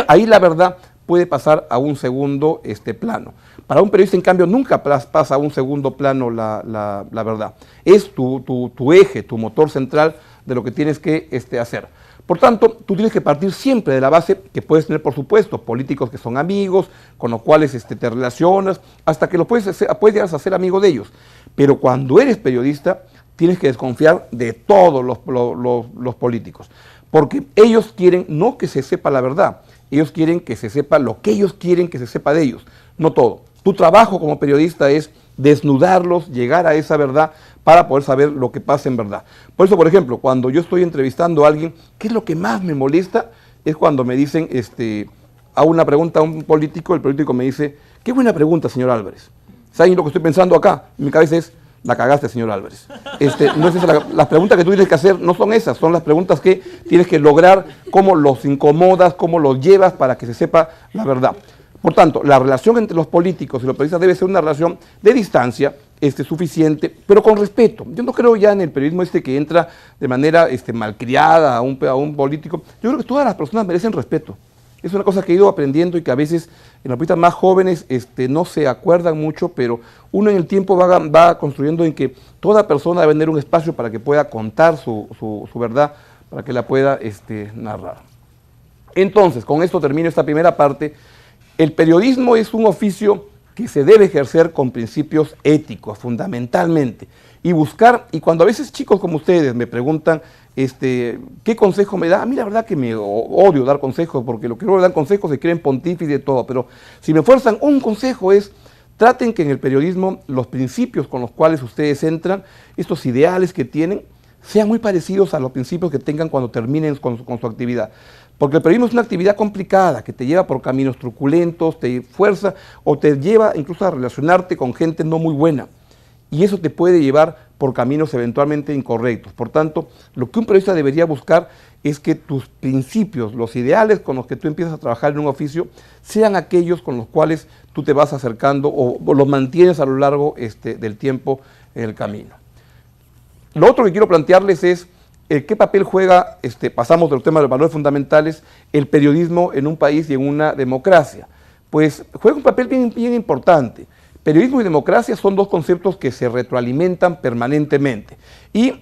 Ahí la verdad puede pasar a un segundo plano. Para un periodista, en cambio, nunca pasa a un segundo plano la verdad. Es tu eje, tu motor central de lo que tienes que hacer. Por tanto, tú tienes que partir siempre de la base que puedes tener, por supuesto, políticos que son amigos, con los cuales te relacionas, hasta que puedes llegar a ser amigo de ellos. Pero cuando eres periodista, tienes que desconfiar de todos los políticos, porque ellos quieren no que se sepa la verdad, ellos quieren que se sepa lo que ellos quieren que se sepa de ellos, no todo. Tu trabajo como periodista es desnudarlos, llegar a esa verdad para poder saber lo que pasa en verdad. Por eso, por ejemplo, cuando yo estoy entrevistando a alguien, ¿qué es lo que más me molesta? Es cuando me dicen, a una pregunta a un político, el político me dice, qué buena pregunta, señor Álvarez. ¿Saben lo que estoy pensando acá? En mi cabeza es, la cagaste, señor Álvarez. No es esa las preguntas que tú tienes que hacer no son esas, son las preguntas que tienes que lograr, cómo los incomodas, cómo los llevas para que se sepa la verdad. Por tanto, la relación entre los políticos y los periodistas debe ser una relación de distancia, suficiente, pero con respeto. Yo no creo ya en el periodismo que entra de manera malcriada a un político. Yo creo que todas las personas merecen respeto. Es una cosa que he ido aprendiendo y que a veces en los periodistas más jóvenes no se acuerdan mucho, pero uno en el tiempo va construyendo en que toda persona debe tener un espacio para que pueda contar su verdad, para que la pueda narrar. Entonces, con esto termino esta primera parte. El periodismo es un oficio que se debe ejercer con principios éticos, fundamentalmente, y buscar, y cuando a veces chicos como ustedes me preguntan, ¿qué consejo me da? A mí la verdad que me odio dar consejos, porque lo que no dan consejos se creen pontífices de todo, pero si me fuerzan, un consejo es, traten que en el periodismo los principios con los cuales ustedes entran, estos ideales que tienen, sean muy parecidos a los principios que tengan cuando terminen con su actividad. Porque el periodismo es una actividad complicada, que te lleva por caminos truculentos, te fuerza o te lleva incluso a relacionarte con gente no muy buena. Y eso te puede llevar por caminos eventualmente incorrectos. Por tanto, lo que un periodista debería buscar es que tus principios, los ideales con los que tú empiezas a trabajar en un oficio, sean aquellos con los cuales tú te vas acercando o los mantienes a lo largo del tiempo en el camino. Lo otro que quiero plantearles es qué papel juega, pasamos de los temas de los valores fundamentales, el periodismo en un país y en una democracia. Pues juega un papel bien importante. Periodismo y democracia son dos conceptos que se retroalimentan permanentemente y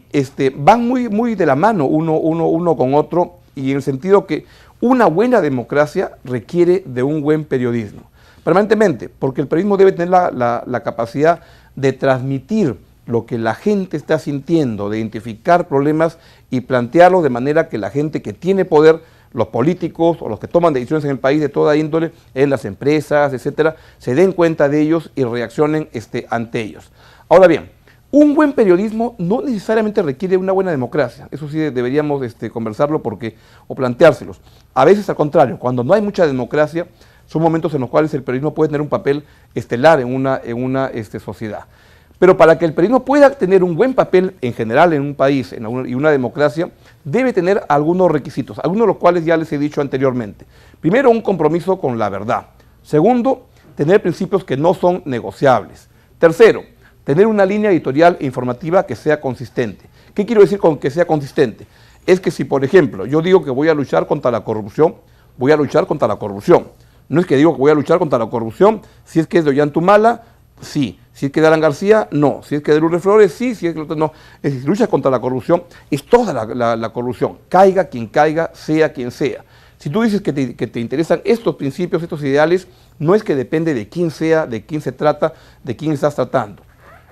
van muy de la mano uno con otro, y en el sentido que una buena democracia requiere de un buen periodismo. Permanentemente, porque el periodismo debe tener la capacidad de transmitir lo que la gente está sintiendo, de identificar problemas y plantearlos de manera que la gente que tiene poder, los políticos o los que toman decisiones en el país de toda índole, en las empresas, etcétera, se den cuenta de ellos y reaccionen ante ellos. Ahora bien, un buen periodismo no necesariamente requiere una buena democracia. Eso sí deberíamos conversarlo o planteárselos. A veces al contrario, cuando no hay mucha democracia, son momentos en los cuales el periodismo puede tener un papel estelar en una sociedad. Pero para que el periodismo pueda tener un buen papel en general en un país y una democracia, debe tener algunos requisitos, algunos de los cuales ya les he dicho anteriormente. Primero, un compromiso con la verdad. Segundo, tener principios que no son negociables. Tercero, tener una línea editorial e informativa que sea consistente. ¿Qué quiero decir con que sea consistente? Es que si, por ejemplo, yo digo que voy a luchar contra la corrupción, voy a luchar contra la corrupción. No es que digo que voy a luchar contra la corrupción, si es que es de Ollantumala, sí. Si es que de Alan García, no. Si es que de Lourdes Flores, sí. Si es que no. Es decir, lucha contra la corrupción es toda la corrupción. Caiga quien caiga, sea quien sea. Si tú dices que te interesan estos principios, estos ideales, no es que depende de quién sea, de quién se trata, de quién estás tratando.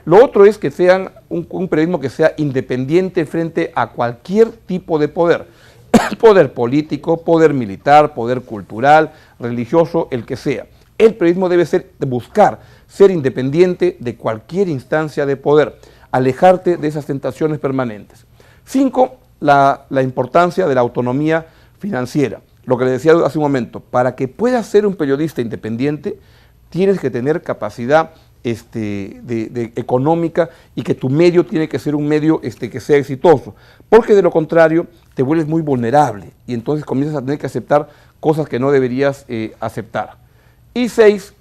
Lo otro es que sean un periodismo que sea independiente frente a cualquier tipo de poder. Poder político, poder militar, poder cultural, religioso, el que sea. El periodismo debe buscar ser independiente de cualquier instancia de poder, alejarte de esas tentaciones permanentes. 5, la importancia de la autonomía financiera. Lo que le decía hace un momento, para que puedas ser un periodista independiente, tienes que tener capacidad económica y que tu medio tiene que ser un medio que sea exitoso, porque de lo contrario te vuelves muy vulnerable y entonces comienzas a tener que aceptar cosas que no deberías aceptar. Y 6,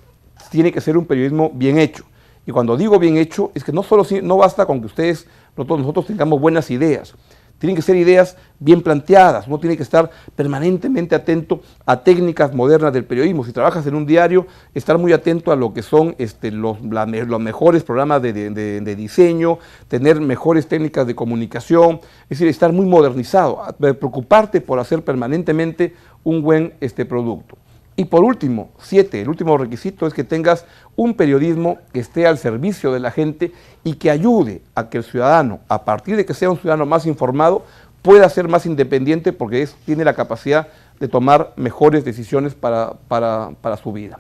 tiene que ser un periodismo bien hecho. Y cuando digo bien hecho, es que no basta con que nosotros tengamos buenas ideas. Tienen que ser ideas bien planteadas. Uno tiene que estar permanentemente atento a técnicas modernas del periodismo. Si trabajas en un diario, estar muy atento a lo que son los mejores programas de diseño, tener mejores técnicas de comunicación, es decir, estar muy modernizado, preocuparte por hacer permanentemente un buen producto. Y por último, 7, el último requisito es que tengas un periodismo que esté al servicio de la gente y que ayude a que el ciudadano, a partir de que sea un ciudadano más informado, pueda ser más independiente porque tiene la capacidad de tomar mejores decisiones para su vida.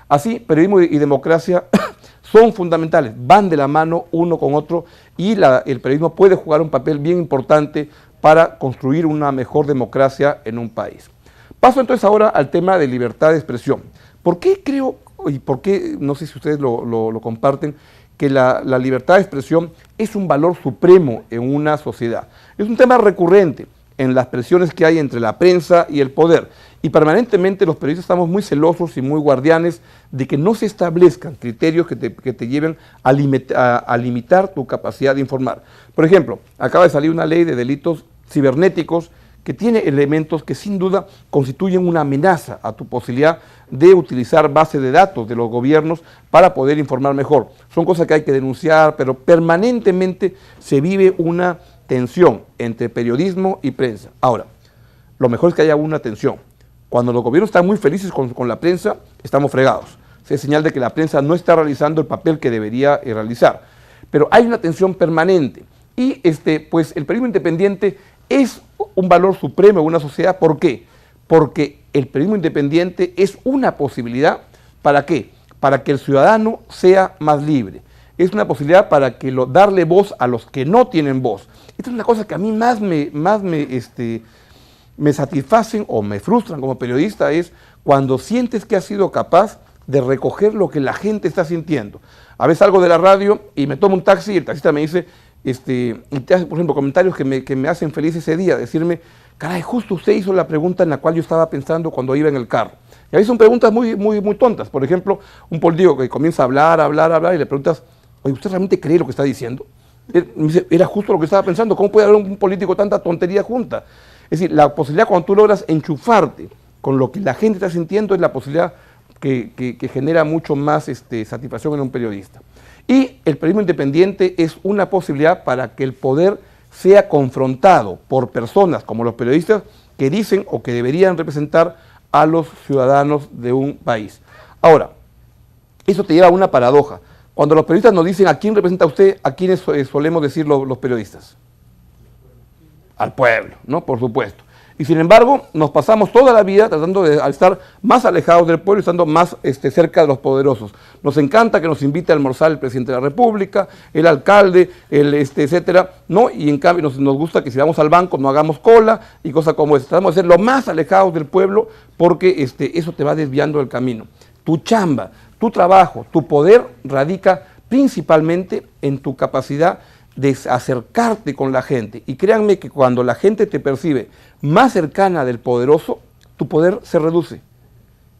Así, periodismo y democracia son fundamentales, van de la mano uno con otro y el periodismo puede jugar un papel bien importante para construir una mejor democracia en un país. Paso entonces ahora al tema de libertad de expresión. ¿Por qué creo, y por qué, no sé si ustedes lo comparten, que la libertad de expresión es un valor supremo en una sociedad? Es un tema recurrente en las presiones que hay entre la prensa y el poder. Y permanentemente los periodistas estamos muy celosos y muy guardianes de que no se establezcan criterios que te lleven a limitar tu capacidad de informar. Por ejemplo, acaba de salir una ley de delitos cibernéticos que tiene elementos que sin duda constituyen una amenaza a tu posibilidad de utilizar bases de datos de los gobiernos para poder informar mejor. Son cosas que hay que denunciar, pero permanentemente se vive una tensión entre periodismo y prensa. Ahora, lo mejor es que haya una tensión. Cuando los gobiernos están muy felices con la prensa, estamos fregados. Es señal de que la prensa no está realizando el papel que debería realizar. Pero hay una tensión permanente y pues el periodismo independiente es un valor supremo en una sociedad. ¿Por qué? Porque el periodismo independiente es una posibilidad, ¿para qué? Para que el ciudadano sea más libre. Es una posibilidad para darle voz a los que no tienen voz. Esta es una cosa que a mí más me satisfacen o me frustran como periodista, es cuando sientes que has sido capaz de recoger lo que la gente está sintiendo. A veces salgo de la radio y me tomo un taxi y el taxista me dice, y te hace, por ejemplo, comentarios que me hacen feliz ese día, decirme, caray, justo usted hizo la pregunta en la cual yo estaba pensando cuando iba en el carro. Y a veces son preguntas muy tontas. Por ejemplo, un político que comienza a hablar y le preguntas, oye, ¿usted realmente cree lo que está diciendo? Él me dice, era justo lo que estaba pensando, ¿cómo puede haber un político tanta tontería junta? Es decir, la posibilidad cuando tú logras enchufarte con lo que la gente está sintiendo es la posibilidad que genera mucho más satisfacción en un periodista. Y el periodismo independiente es una posibilidad para que el poder sea confrontado por personas como los periodistas que dicen o que deberían representar a los ciudadanos de un país. Ahora, eso te lleva a una paradoja. Cuando los periodistas nos dicen a quién representa usted, ¿a quiénes solemos decir los periodistas? Al pueblo, ¿no? Por supuesto. Y sin embargo, nos pasamos toda la vida tratando de estar más alejados del pueblo y estando más cerca de los poderosos. Nos encanta que nos invite a almorzar el presidente de la República, el alcalde, etcétera, ¿no? Y en cambio nos gusta que si vamos al banco no hagamos cola y cosas como esa. Tratamos de ser lo más alejados del pueblo porque eso te va desviando del camino. Tu chamba, tu trabajo, tu poder radica principalmente en tu capacidad de acercarte con la gente. Y créanme que cuando la gente te percibe más cercana del poderoso, tu poder se reduce.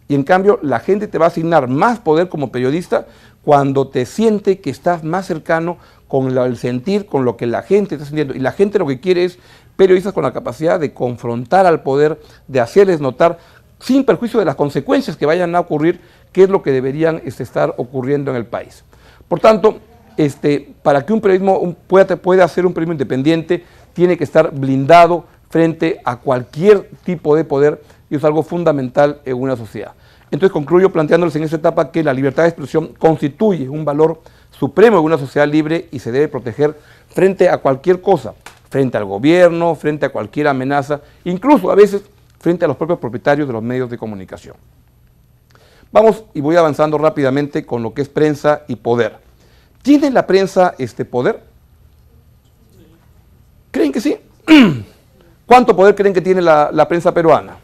Y en cambio, la gente te va a asignar más poder como periodista cuando te siente que estás más cercano con el sentir, con lo que la gente está sintiendo. Y la gente lo que quiere es periodistas con la capacidad de confrontar al poder, de hacerles notar, sin perjuicio de las consecuencias que vayan a ocurrir, qué es lo que deberían estar ocurriendo en el país. Por tanto, para que un periodismo pueda ser un periodismo independiente, tiene que estar blindado frente a cualquier tipo de poder, y es algo fundamental en una sociedad. Entonces concluyo planteándoles en esta etapa que la libertad de expresión constituye un valor supremo en una sociedad libre y se debe proteger frente a cualquier cosa, frente al gobierno, frente a cualquier amenaza, incluso a veces frente a los propios propietarios de los medios de comunicación. Vamos, y voy avanzando rápidamente con lo que es prensa y poder. ¿Tiene la prensa poder? ¿Creen que sí? ¿Cuánto poder creen que tiene la prensa peruana?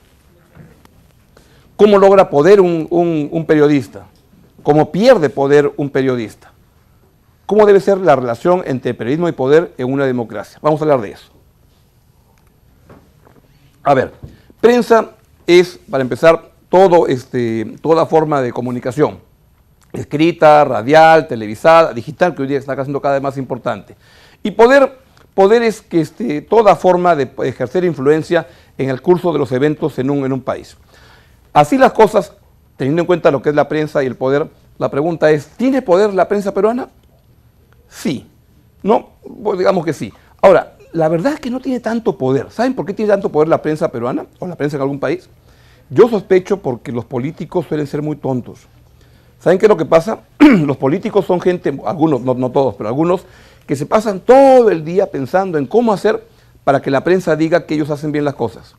¿Cómo logra poder un periodista? ¿Cómo pierde poder un periodista? ¿Cómo debe ser la relación entre periodismo y poder en una democracia? Vamos a hablar de eso. A ver, prensa es, para empezar, toda forma de comunicación, escrita, radial, televisada, digital, que hoy día está siendo cada vez más importante. Y poder es que toda forma de ejercer influencia en el curso de los eventos en un país. Así las cosas, teniendo en cuenta lo que es la prensa y el poder, la pregunta es, ¿tiene poder la prensa peruana? Sí. ¿No? Pues digamos que sí. Ahora, la verdad es que no tiene tanto poder. ¿Saben por qué tiene tanto poder la prensa peruana o la prensa en algún país? Yo sospecho porque los políticos suelen ser muy tontos. ¿Saben qué es lo que pasa? Los políticos son gente, algunos, no todos, pero algunos, que se pasan todo el día pensando en cómo hacer para que la prensa diga que ellos hacen bien las cosas.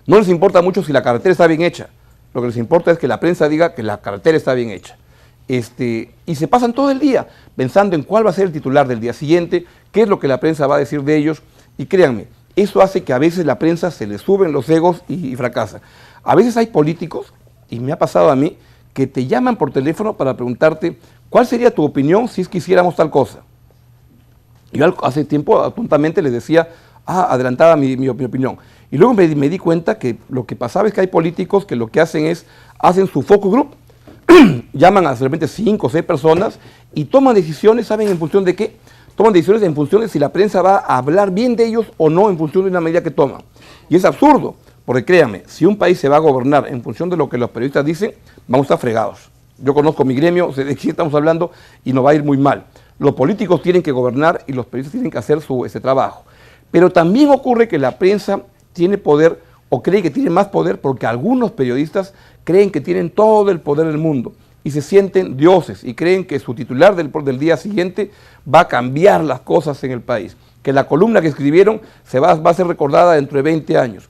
No les importa mucho si la carretera está bien hecha. Lo que les importa es que la prensa diga que la carretera está bien hecha. Y se pasan todo el día pensando en cuál va a ser el titular del día siguiente, qué es lo que la prensa va a decir de ellos. Y créanme, eso hace que a veces la prensa se le suben los egos y fracasa. A veces hay políticos, y me ha pasado a mí, que te llaman por teléfono para preguntarte cuál sería tu opinión si es que hiciéramos tal cosa. Yo hace tiempo tontamente les decía, adelantaba mi opinión. Y luego me di cuenta que lo que pasaba es que hay políticos que lo que hacen su focus group, llaman a solamente 5 o 6 personas y toman decisiones, ¿saben en función de qué? Toman decisiones en función de si la prensa va a hablar bien de ellos o no en función de una medida que toman. Y es absurdo, porque créanme, si un país se va a gobernar en función de lo que los periodistas dicen, vamos a estar fregados. Yo conozco mi gremio, sé de quién estamos hablando y nos va a ir muy mal. Los políticos tienen que gobernar y los periodistas tienen que hacer ese trabajo. Pero también ocurre que la prensa tiene poder o cree que tiene más poder porque algunos periodistas creen que tienen todo el poder del mundo y se sienten dioses y creen que su titular del día siguiente va a cambiar las cosas en el país, que la columna que escribieron va a ser recordada dentro de 20 años.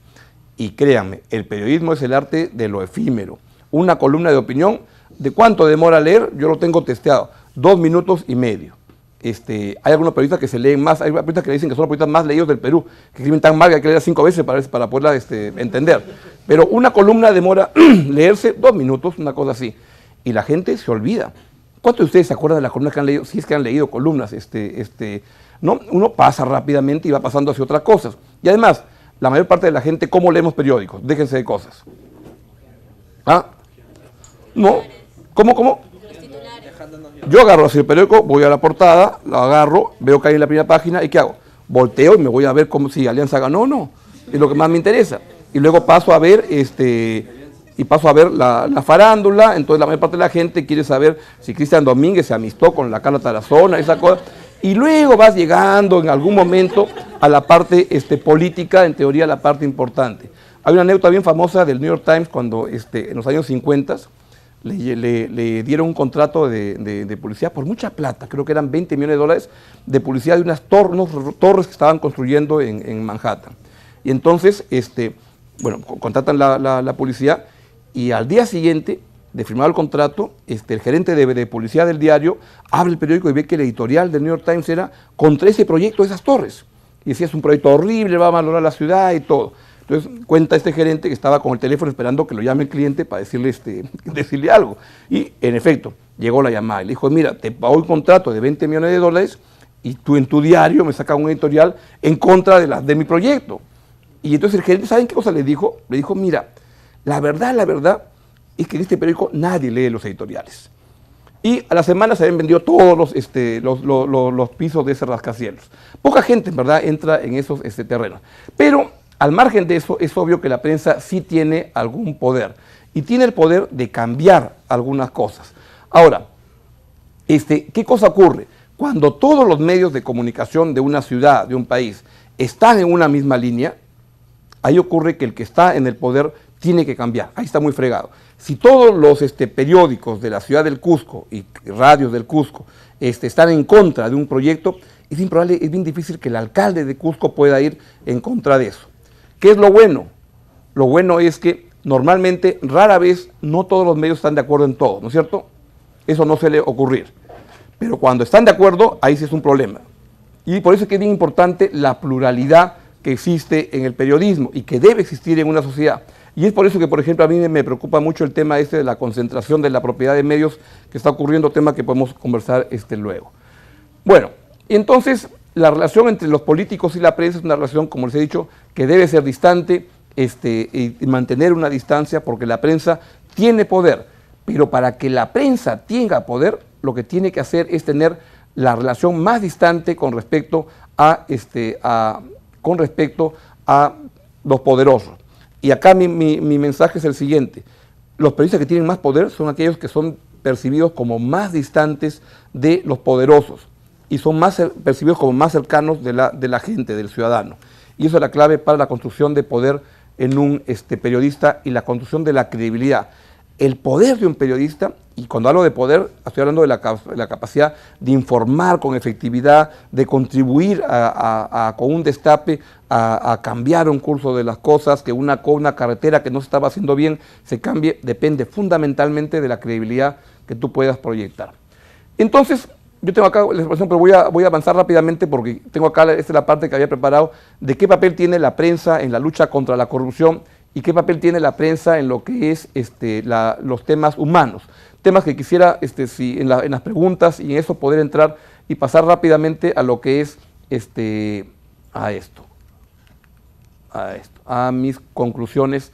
Y créanme, el periodismo es el arte de lo efímero. Una columna de opinión, ¿de cuánto demora leer? Yo lo tengo testeado, 2 minutos y medio. Hay algunos periodistas que se leen más, hay periodistas que dicen que son los periodistas más leídos del Perú, que escriben tan mal que hay que leer 5 veces para poderla entender. Pero una columna demora leerse 2 minutos, una cosa así, y la gente se olvida. ¿Cuántos de ustedes se acuerdan de las columnas que han leído? Si es que han leído columnas, ¿no? Uno pasa rápidamente y va pasando hacia otras cosas. Y además, la mayor parte de la gente, ¿cómo leemos periódicos? Déjense de cosas. ¿Ah? ¿No? ¿Cómo? Yo agarro así el periódico, voy a la portada, lo agarro, veo que hay en la primera página, ¿y qué hago? Volteo y me voy a ver si Alianza ganó o no. Es lo que más me interesa. Y luego paso a ver la farándula. Entonces la mayor parte de la gente quiere saber si Cristian Domínguez se amistó con la Carla Tarazona, esa cosa. Y luego vas llegando en algún momento a la parte política, en teoría la parte importante. Hay una anécdota bien famosa del New York Times cuando en los años 50 le dieron un contrato de publicidad por mucha plata, creo que eran $20 millones de publicidad de unas torres que estaban construyendo en Manhattan. Y entonces, contratan la publicidad y al día siguiente de firmar el contrato, el gerente de publicidad del diario abre el periódico y ve que el editorial del New York Times era contra ese proyecto de esas torres. Y decía, es un proyecto horrible, va a valorar la ciudad y todo. Entonces cuenta este gerente que estaba con el teléfono esperando que lo llame el cliente para decirle algo. Y en efecto, llegó la llamada y le dijo, mira, te pago un contrato de $20 millones y tú en tu diario me sacas un editorial en contra de mi proyecto. Y entonces el gerente, ¿saben qué cosa le dijo? Le dijo, mira, la verdad es que en este periódico nadie lee los editoriales. Y a la semana se habían vendido todos los pisos de ese rascacielos. Poca gente, en verdad, entra en esos terrenos. Pero al margen de eso, es obvio que la prensa sí tiene algún poder. Y tiene el poder de cambiar algunas cosas. Ahora, ¿Qué cosa ocurre? Cuando todos los medios de comunicación de una ciudad, de un país, están en una misma línea, ahí ocurre que el que está en el poder tiene que cambiar. Ahí está muy fregado. Si todos los periódicos de la ciudad del Cusco y radios del Cusco están en contra de un proyecto, es improbable, es bien difícil que el alcalde de Cusco pueda ir en contra de eso. ¿Qué es lo bueno? Lo bueno es que normalmente, rara vez, no todos los medios están de acuerdo en todo, ¿no es cierto? Eso no suele ocurrir. Pero cuando están de acuerdo, ahí sí es un problema. Y por eso es que es bien importante la pluralidad que existe en el periodismo y que debe existir en una sociedad. Y es por eso que, por ejemplo, a mí me preocupa mucho el tema de la concentración de la propiedad de medios que está ocurriendo, tema que podemos conversar luego. Bueno, entonces la relación entre los políticos y la prensa es una relación, como les he dicho, que debe ser distante y mantener una distancia, porque la prensa tiene poder, pero para que la prensa tenga poder, lo que tiene que hacer es tener la relación más distante con respecto a los poderosos. Y acá mi mensaje es el siguiente: los periodistas que tienen más poder son aquellos que son percibidos como más distantes de los poderosos y son percibidos como más cercanos de la gente, del ciudadano. Y eso es la clave para la construcción de poder en un periodista y la construcción de la credibilidad. El poder de un periodista, y cuando hablo de poder, estoy hablando de la capacidad de informar con efectividad, de contribuir con un destape a cambiar un curso de las cosas, que una carretera que no se estaba haciendo bien se cambie, depende fundamentalmente de la credibilidad que tú puedas proyectar. Entonces, yo tengo acá la expresión, pero voy a avanzar rápidamente porque tengo acá, esta es la parte que había preparado, de qué papel tiene la prensa en la lucha contra la corrupción y qué papel tiene la prensa en lo que es los temas humanos. Temas que quisiera, en las preguntas y en eso poder entrar y pasar rápidamente a lo que es a mis conclusiones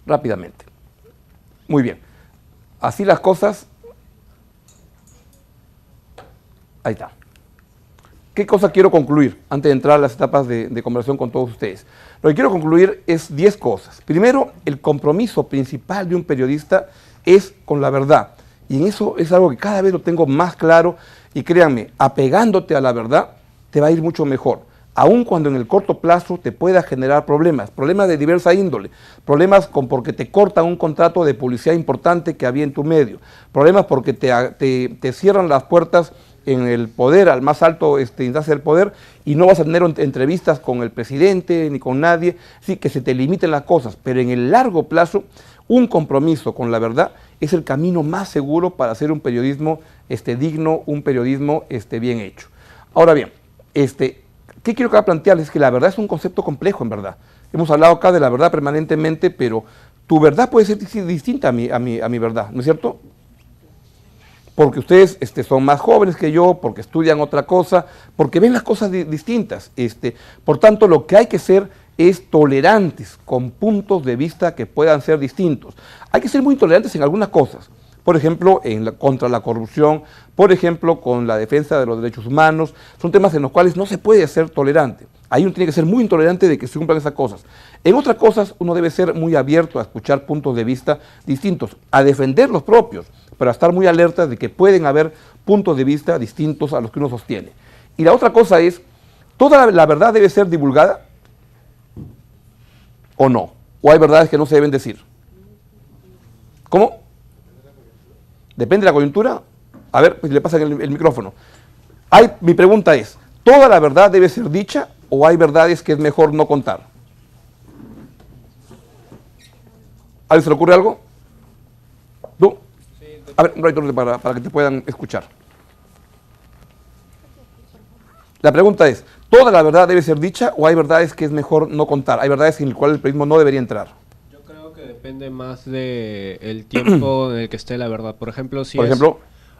rápidamente. Muy bien. Así las cosas. Ahí está. ¿Qué cosa quiero concluir antes de entrar a las etapas de conversación con todos ustedes? Lo que quiero concluir es 10 cosas. Primero, el compromiso principal de un periodista es con la verdad. Y en eso es algo que cada vez lo tengo más claro. Y créanme, apegándote a la verdad, te va a ir mucho mejor. Aun cuando en el corto plazo te pueda generar problemas de diversa índole, problemas porque te cortan un contrato de publicidad importante que había en tu medio, problemas porque te cierran las puertas en el poder, al más alto instancia del poder, y no vas a tener entrevistas con el presidente ni con nadie, sí, que se te limiten las cosas, pero en el largo plazo, un compromiso con la verdad es el camino más seguro para hacer un periodismo digno, un periodismo bien hecho. Ahora bien, ¿qué quiero acá plantearles? Es que la verdad es un concepto complejo, en verdad. Hemos hablado acá de la verdad permanentemente, pero tu verdad puede ser distinta a mi verdad, ¿no es cierto? Porque ustedes son más jóvenes que yo, porque estudian otra cosa, porque ven las cosas distintas. Por tanto, lo que hay que ser es tolerantes con puntos de vista que puedan ser distintos. Hay que ser muy tolerantes en algunas cosas. Por ejemplo, contra la corrupción, por ejemplo, con la defensa de los derechos humanos. Son temas en los cuales no se puede ser tolerante. Ahí uno tiene que ser muy intolerante de que se cumplan esas cosas. En otras cosas, uno debe ser muy abierto a escuchar puntos de vista distintos, a defender los propios, pero a estar muy alerta de que pueden haber puntos de vista distintos a los que uno sostiene. Y la otra cosa es, ¿toda la verdad debe ser divulgada o no? ¿O hay verdades que no se deben decir? ¿Cómo? ¿Depende de la coyuntura? A ver, pues le pasan el micrófono. Mi pregunta es, ¿toda la verdad debe ser dicha o hay verdades que es mejor no contar? ¿A alguien se le ocurre algo? ¿Tú? A ver, un ratito para que te puedan escuchar. La pregunta es, ¿toda la verdad debe ser dicha o hay verdades que es mejor no contar? Hay verdades en las cuales el periodismo no debería entrar. Yo creo que depende más del tiempo en el que esté la verdad. Por ejemplo, si es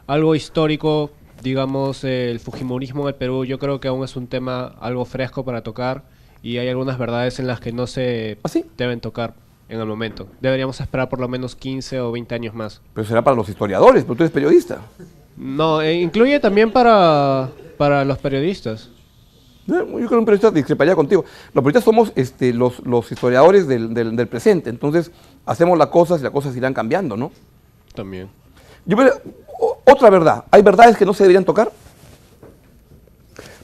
algo histórico, digamos el fujimorismo en el Perú, yo creo que aún es un tema algo fresco para tocar y hay algunas verdades en las que no se deben tocar en el momento. Deberíamos esperar por lo menos 15 o 20 años más. Pero será para los historiadores, pero tú eres periodista. No, incluye también para los periodistas. Yo creo que un periodista discreparía contigo. Los periodistas somos los historiadores del presente, entonces hacemos las cosas y las cosas irán cambiando, ¿no? También. Otra verdad, ¿hay verdades que no se deberían tocar?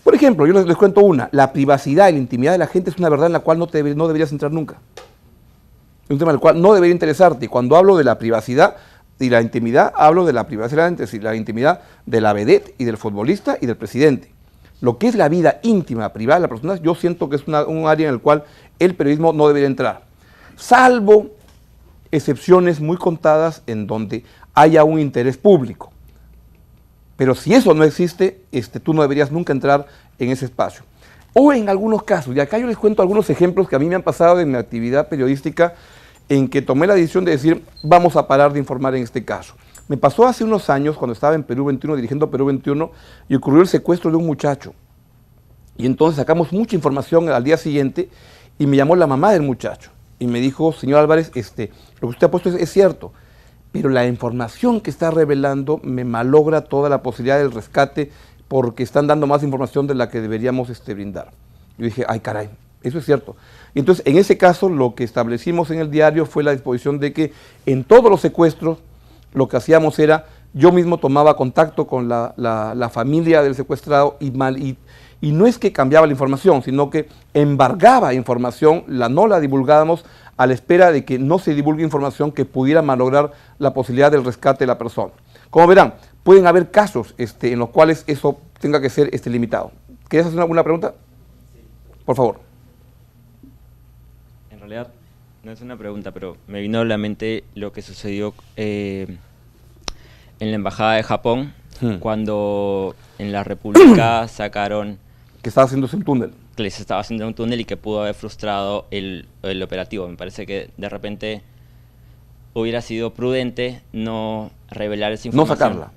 Por ejemplo, yo les cuento una, la privacidad y la intimidad de la gente es una verdad en la cual no deberías entrar nunca. Es un tema del cual no debería interesarte. Y cuando hablo de la privacidad y la intimidad, hablo de la privacidad y la intimidad de la vedette y del futbolista y del presidente. Lo que es la vida íntima, privada de las personas, yo siento que es un área en el cual el periodismo no debería entrar. Salvo excepciones muy contadas en donde haya un interés público. Pero si eso no existe, tú no deberías nunca entrar en ese espacio. O en algunos casos, y acá yo les cuento algunos ejemplos que a mí me han pasado en mi actividad periodística, en que tomé la decisión de decir, vamos a parar de informar en este caso. Me pasó hace unos años, cuando estaba en Perú 21, dirigiendo Perú 21, y ocurrió el secuestro de un muchacho. Y entonces sacamos mucha información al día siguiente, y me llamó la mamá del muchacho, y me dijo, señor Álvarez, lo que usted ha puesto es cierto, pero la información que está revelando me malogra toda la posibilidad del rescate porque están dando más información de la que deberíamos brindar. Yo dije, ay caray, eso es cierto. Y entonces, en ese caso, lo que establecimos en el diario fue la disposición de que en todos los secuestros, lo que hacíamos era, yo mismo tomaba contacto con la familia del secuestrado y no es que cambiaba la información, sino que embargaba información, no la divulgábamos a la espera de que no se divulgue información que pudiera malograr la posibilidad del rescate de la persona. Como verán, pueden haber casos en los cuales eso tenga que ser limitado. ¿Quieres hacer alguna pregunta? Por favor. En realidad no es una pregunta, pero me vino a la mente lo que sucedió en la Embajada de Japón, cuando en la República sacaron... Que estaba haciéndose un túnel. Que les estaba haciendo un túnel y que pudo haber frustrado el operativo. Me parece que de repente hubiera sido prudente no revelar esa información. No sacarla.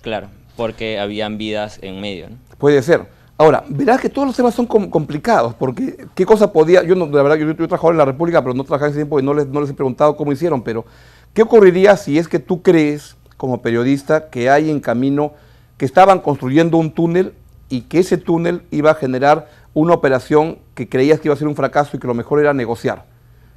Claro, porque habían vidas en medio, ¿no? Puede ser. Ahora, verás que todos los temas son complicados, porque qué cosa podía... Yo, la verdad, yo trabajaba en la República, pero no trabajaba en ese tiempo y no les he preguntado cómo hicieron, pero ¿qué ocurriría si es que tú crees, como periodista, que hay en camino, que estaban construyendo un túnel y que ese túnel iba a generar una operación que creías que iba a ser un fracaso y que lo mejor era negociar?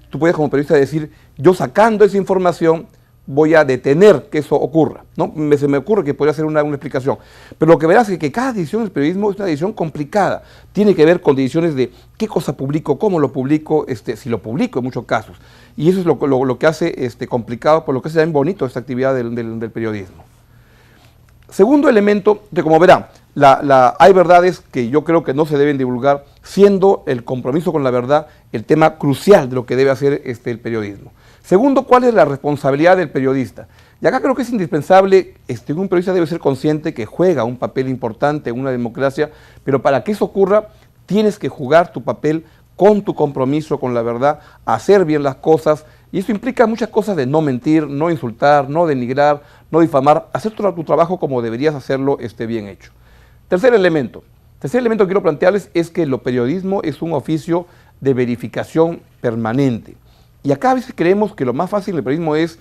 Tú puedes como periodista decir, yo sacando esa información voy a detener que eso ocurra, ¿no? Se me ocurre que podría ser una explicación. Pero lo que verás es que cada decisión del periodismo es una decisión complicada. Tiene que ver con decisiones de qué cosa publico, cómo lo publico, si lo publico en muchos casos. Y eso es lo que hace complicado, por lo que hace también bonito esta actividad del periodismo. Segundo elemento, como verán, hay verdades que yo creo que no se deben divulgar, siendo el compromiso con la verdad el tema crucial de lo que debe hacer el periodismo. Segundo, ¿cuál es la responsabilidad del periodista? Y acá creo que es indispensable, un periodista debe ser consciente que juega un papel importante en una democracia, pero para que eso ocurra, tienes que jugar tu papel con tu compromiso con la verdad, hacer bien las cosas, y eso implica muchas cosas de no mentir, no insultar, no denigrar, no difamar, hacer tu trabajo como deberías hacerlo bien hecho. Tercer elemento que quiero plantearles es que el periodismo es un oficio de verificación permanente. Y acá a veces creemos que lo más fácil del periodismo es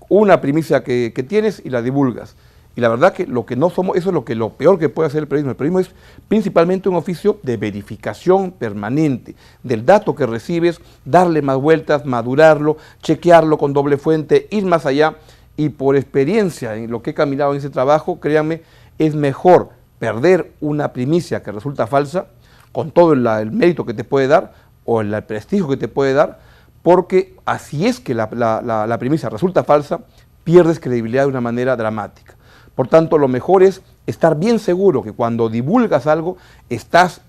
una primicia que tienes y la divulgas. Y la verdad que lo que no somos, eso es lo peor que puede hacer el periodismo. El periodismo es principalmente un oficio de verificación permanente del dato que recibes, darle más vueltas, madurarlo, chequearlo con doble fuente, ir más allá. Y por experiencia en lo que he caminado en ese trabajo, créanme, es mejor perder una primicia que resulta falsa, con todo el mérito que te puede dar o el prestigio que te puede dar, porque así es que la primicia resulta falsa, pierdes credibilidad de una manera dramática. Por tanto, lo mejor es estar bien seguro que cuando divulgas algo, estás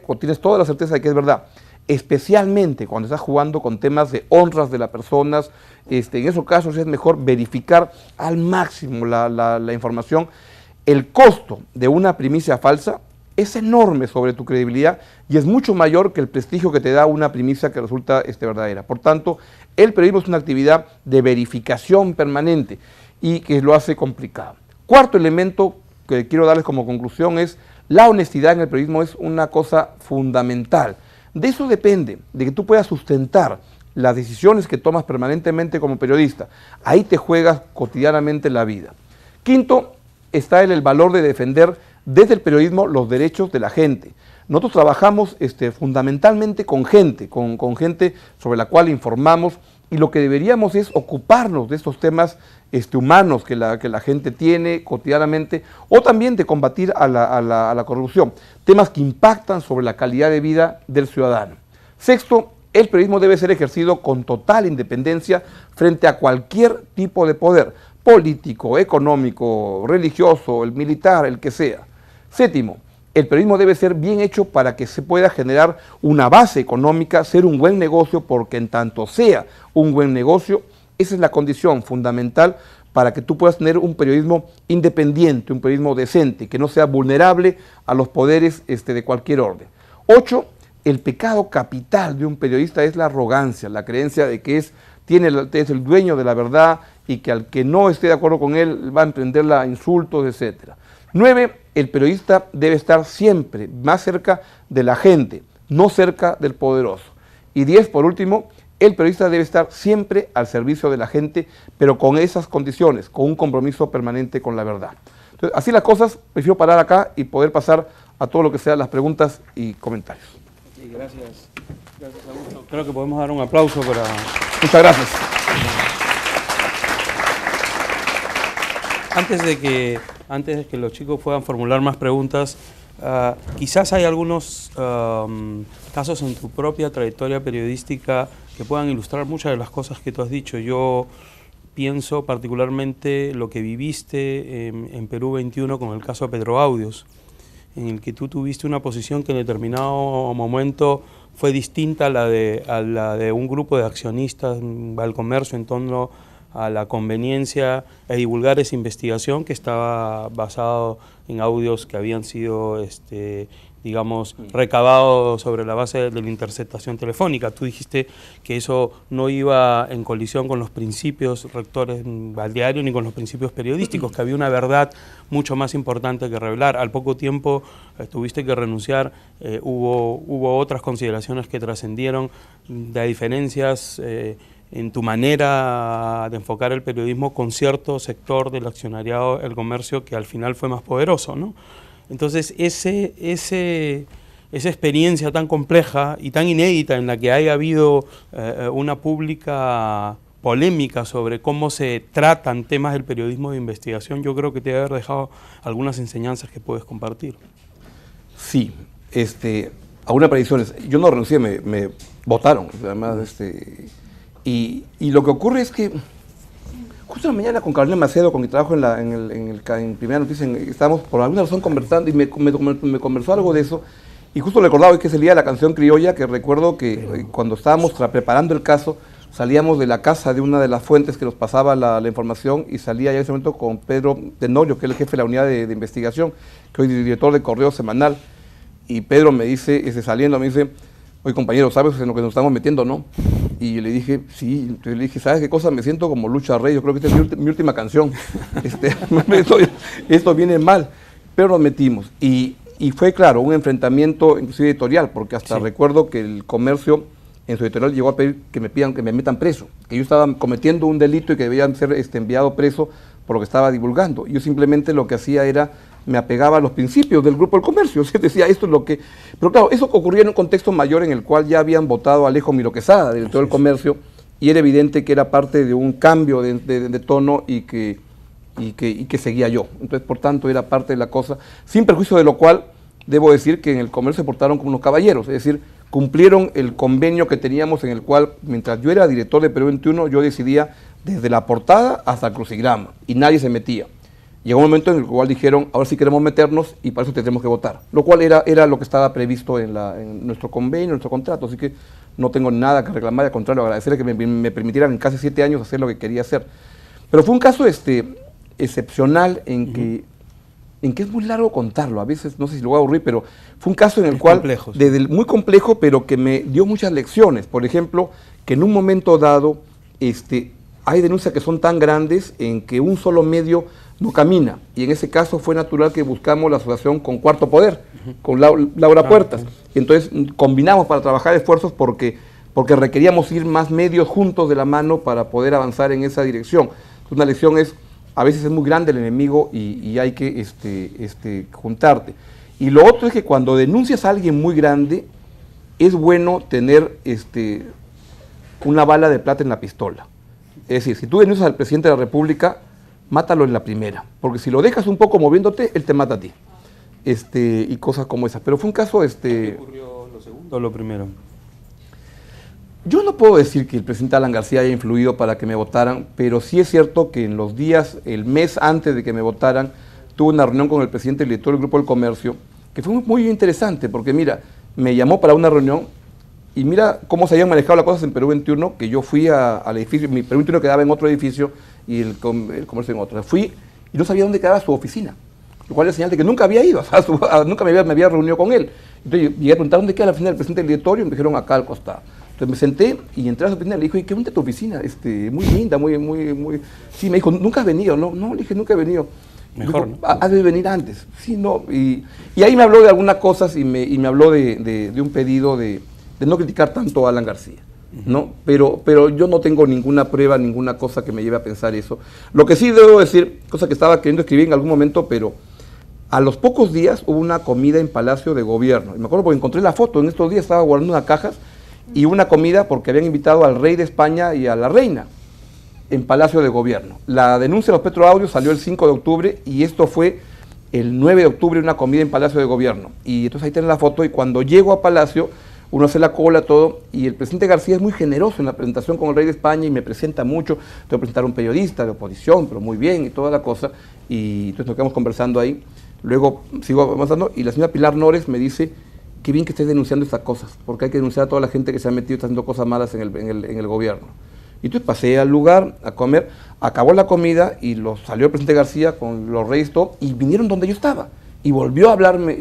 o tienes toda la certeza de que es verdad, especialmente cuando estás jugando con temas de honras de las personas. En esos casos es mejor verificar al máximo la información. El costo de una primicia falsa es enorme sobre tu credibilidad y es mucho mayor que el prestigio que te da una primicia que resulta verdadera. Por tanto, el periodismo es una actividad de verificación permanente y que lo hace complicado. Cuarto elemento que quiero darles como conclusión es la honestidad en el periodismo es una cosa fundamental. De eso depende, de que tú puedas sustentar las decisiones que tomas permanentemente como periodista. Ahí te juegas cotidianamente la vida. Quinto, está el valor de defender desde el periodismo los derechos de la gente. Nosotros trabajamos fundamentalmente con gente, con gente sobre la cual informamos y lo que deberíamos es ocuparnos de estos temas humanos que la gente tiene cotidianamente, o también de combatir a la corrupción, temas que impactan sobre la calidad de vida del ciudadano. Sexto, el periodismo debe ser ejercido con total independencia frente a cualquier tipo de poder, político, económico, religioso, el militar, el que sea. Séptimo, el periodismo debe ser bien hecho para que se pueda generar una base económica, ser un buen negocio, porque en tanto sea un buen negocio, esa es la condición fundamental para que tú puedas tener un periodismo independiente, un periodismo decente, que no sea vulnerable a los poderes de cualquier orden. 8, el pecado capital de un periodista es la arrogancia, la creencia de que es el dueño de la verdad y que al que no esté de acuerdo con él va a emprenderla a insultos, etc. 9, el periodista debe estar siempre más cerca de la gente, no cerca del poderoso. Y 10, por último, el periodista debe estar siempre al servicio de la gente, pero con esas condiciones, con un compromiso permanente con la verdad. Entonces, así las cosas, prefiero parar acá y poder pasar a todo lo que sean las preguntas y comentarios. Sí, gracias. Gracias, Augusto. Creo que podemos dar un aplauso para... Muchas gracias. Antes de que los chicos puedan formular más preguntas, quizás hay algunos casos en tu propia trayectoria periodística que puedan ilustrar muchas de las cosas que tú has dicho. Yo pienso particularmente lo que viviste en Perú 21 con el caso de Pedro Audios, en el que tú tuviste una posición que en determinado momento fue distinta a la de un grupo de accionistas al comercio en torno a la conveniencia de divulgar esa investigación que estaba basado en audios que habían sido, digamos, recabados sobre la base de la interceptación telefónica. Tú dijiste que eso no iba en colisión con los principios rectores al diario ni con los principios periodísticos, que había una verdad mucho más importante que revelar. Al poco tiempo tuviste que renunciar, hubo otras consideraciones que trascendieron de diferencias en tu manera de enfocar el periodismo con cierto sector del accionariado, el comercio, que al final fue más poderoso, ¿no? Entonces, esa experiencia tan compleja y tan inédita en la que haya habido una pública polémica sobre cómo se tratan temas del periodismo de investigación, yo creo que te debe haber dejado algunas enseñanzas que puedes compartir. Sí, algunas predicciones. Yo no renuncié, me votaron, además, y lo que ocurre es que justo en la mañana con Carolina Macedo, con mi trabajo en Primera Noticia, estábamos por alguna razón conversando y me conversó algo de eso, y justo recordaba hoy que es el día de la canción criolla, que recuerdo que cuando estábamos preparando el caso, salíamos de la casa de una de las fuentes que nos pasaba la información, y salía ya en ese momento con Pedro Tenorio, que es el jefe de la unidad de investigación, que hoy es director de Correo Semanal, y Pedro me dice, saliendo, me dice: oye, compañero, ¿sabes en lo que nos estamos metiendo, no? Y yo le dije, sí. Entonces le dije, ¿sabes qué cosa? Me siento como Lucha Rey, yo creo que esta es mi última canción. Esto viene mal. Pero nos metimos. Y fue, claro, un enfrentamiento inclusive editorial, porque hasta recuerdo que el Comercio en su editorial llegó a pedir que me metan preso, que yo estaba cometiendo un delito y que debía ser enviado preso por lo que estaba divulgando. Yo simplemente lo que hacía era, me apegaba a los principios del Grupo del Comercio, o sea, decía, esto es lo que... Pero claro, eso ocurría en un contexto mayor en el cual ya habían votado a Alejo Miro Quesada, director del Comercio, y era evidente que era parte de un cambio de tono y que seguía yo. Entonces, por tanto, era parte de la cosa, sin perjuicio de lo cual, debo decir que en el Comercio se portaron como unos caballeros, es decir, cumplieron el convenio que teníamos en el cual, mientras yo era director de Perú 21, yo decidía desde la portada hasta el crucigrama, y nadie se metía. Llegó un momento en el cual dijeron, ahora sí queremos meternos y para eso tendremos que votar. Lo cual era lo que estaba previsto en nuestro convenio, en nuestro contrato. Así que no tengo nada que reclamar, al contrario, agradecerle que me permitieran en casi 7 años hacer lo que quería hacer. Pero fue un caso excepcional en que es muy largo contarlo. A veces, no sé si lo voy a aburrir, pero fue un caso en el cual, muy complejo, pero que me dio muchas lecciones. Por ejemplo, que en un momento dado hay denuncias que son tan grandes en que un solo medio no camina, y en ese caso fue natural que buscamos la asociación con Cuarto Poder, con Laura Puertas. Entonces combinamos para trabajar esfuerzos porque requeríamos ir más medios juntos de la mano para poder avanzar en esa dirección. Entonces, una lección es, a veces es muy grande el enemigo y hay que juntarte. Y lo otro es que cuando denuncias a alguien muy grande, es bueno tener una bala de plata en la pistola. Es decir, si tú denuncias al presidente de la República, mátalo en la primera, porque si lo dejas un poco moviéndote, él te mata a ti. Y cosas como esas. Pero fue un caso... ¿Qué ocurrió lo segundo o lo primero? Yo no puedo decir que el presidente Alan García haya influido para que me votaran, pero sí es cierto que en los días, el mes antes de que me votaran, tuve una reunión con el presidente y el director del Grupo del Comercio, que fue muy interesante, porque mira, me llamó para una reunión y mira cómo se habían manejado las cosas en Perú 21, que yo fui al edificio, mi Perú 21 quedaba en otro edificio y el comercio en otro. Fui y no sabía dónde quedaba su oficina, lo cual es señal de que nunca había ido, nunca me había reunido con él. Entonces llegué a preguntar dónde queda la oficina del presidente del directorio y me dijeron acá al costado. Entonces me senté y entré a su oficina y le dije, ¿qué onda tu oficina? Muy linda, muy... Sí, me dijo, ¿nunca has venido? No, le dije, nunca he venido. Mejor, dijo, ¿no? Has de venir antes. Sí, no. Y ahí me habló de algunas cosas y me habló de un pedido de no criticar tanto a Alan García, ¿no? Pero yo no tengo ninguna prueba, ninguna cosa que me lleve a pensar eso. Lo que sí debo decir, cosa que estaba queriendo escribir en algún momento, pero a los pocos días hubo una comida en Palacio de Gobierno. Y me acuerdo porque encontré la foto, en estos días estaba guardando unas cajas y una comida porque habían invitado al rey de España y a la reina en Palacio de Gobierno. La denuncia de los Petroaudios salió el 5 de octubre y esto fue el 9 de octubre una comida en Palacio de Gobierno. Y entonces ahí tienen la foto y cuando llego a Palacio, uno hace la cola, todo, y el presidente García es muy generoso en la presentación con el rey de España y me presenta mucho. Tengo que presentar a un periodista de oposición, pero muy bien y toda la cosa. Y entonces nos quedamos conversando ahí. Luego sigo avanzando y la señora Pilar Nores me dice, qué bien que estés denunciando estas cosas, porque hay que denunciar a toda la gente que se ha metido y está haciendo cosas malas en el gobierno. Y entonces pasé al lugar a comer, acabó la comida y salió el presidente García con los reyes todo, y vinieron donde yo estaba. Y volvió a hablarme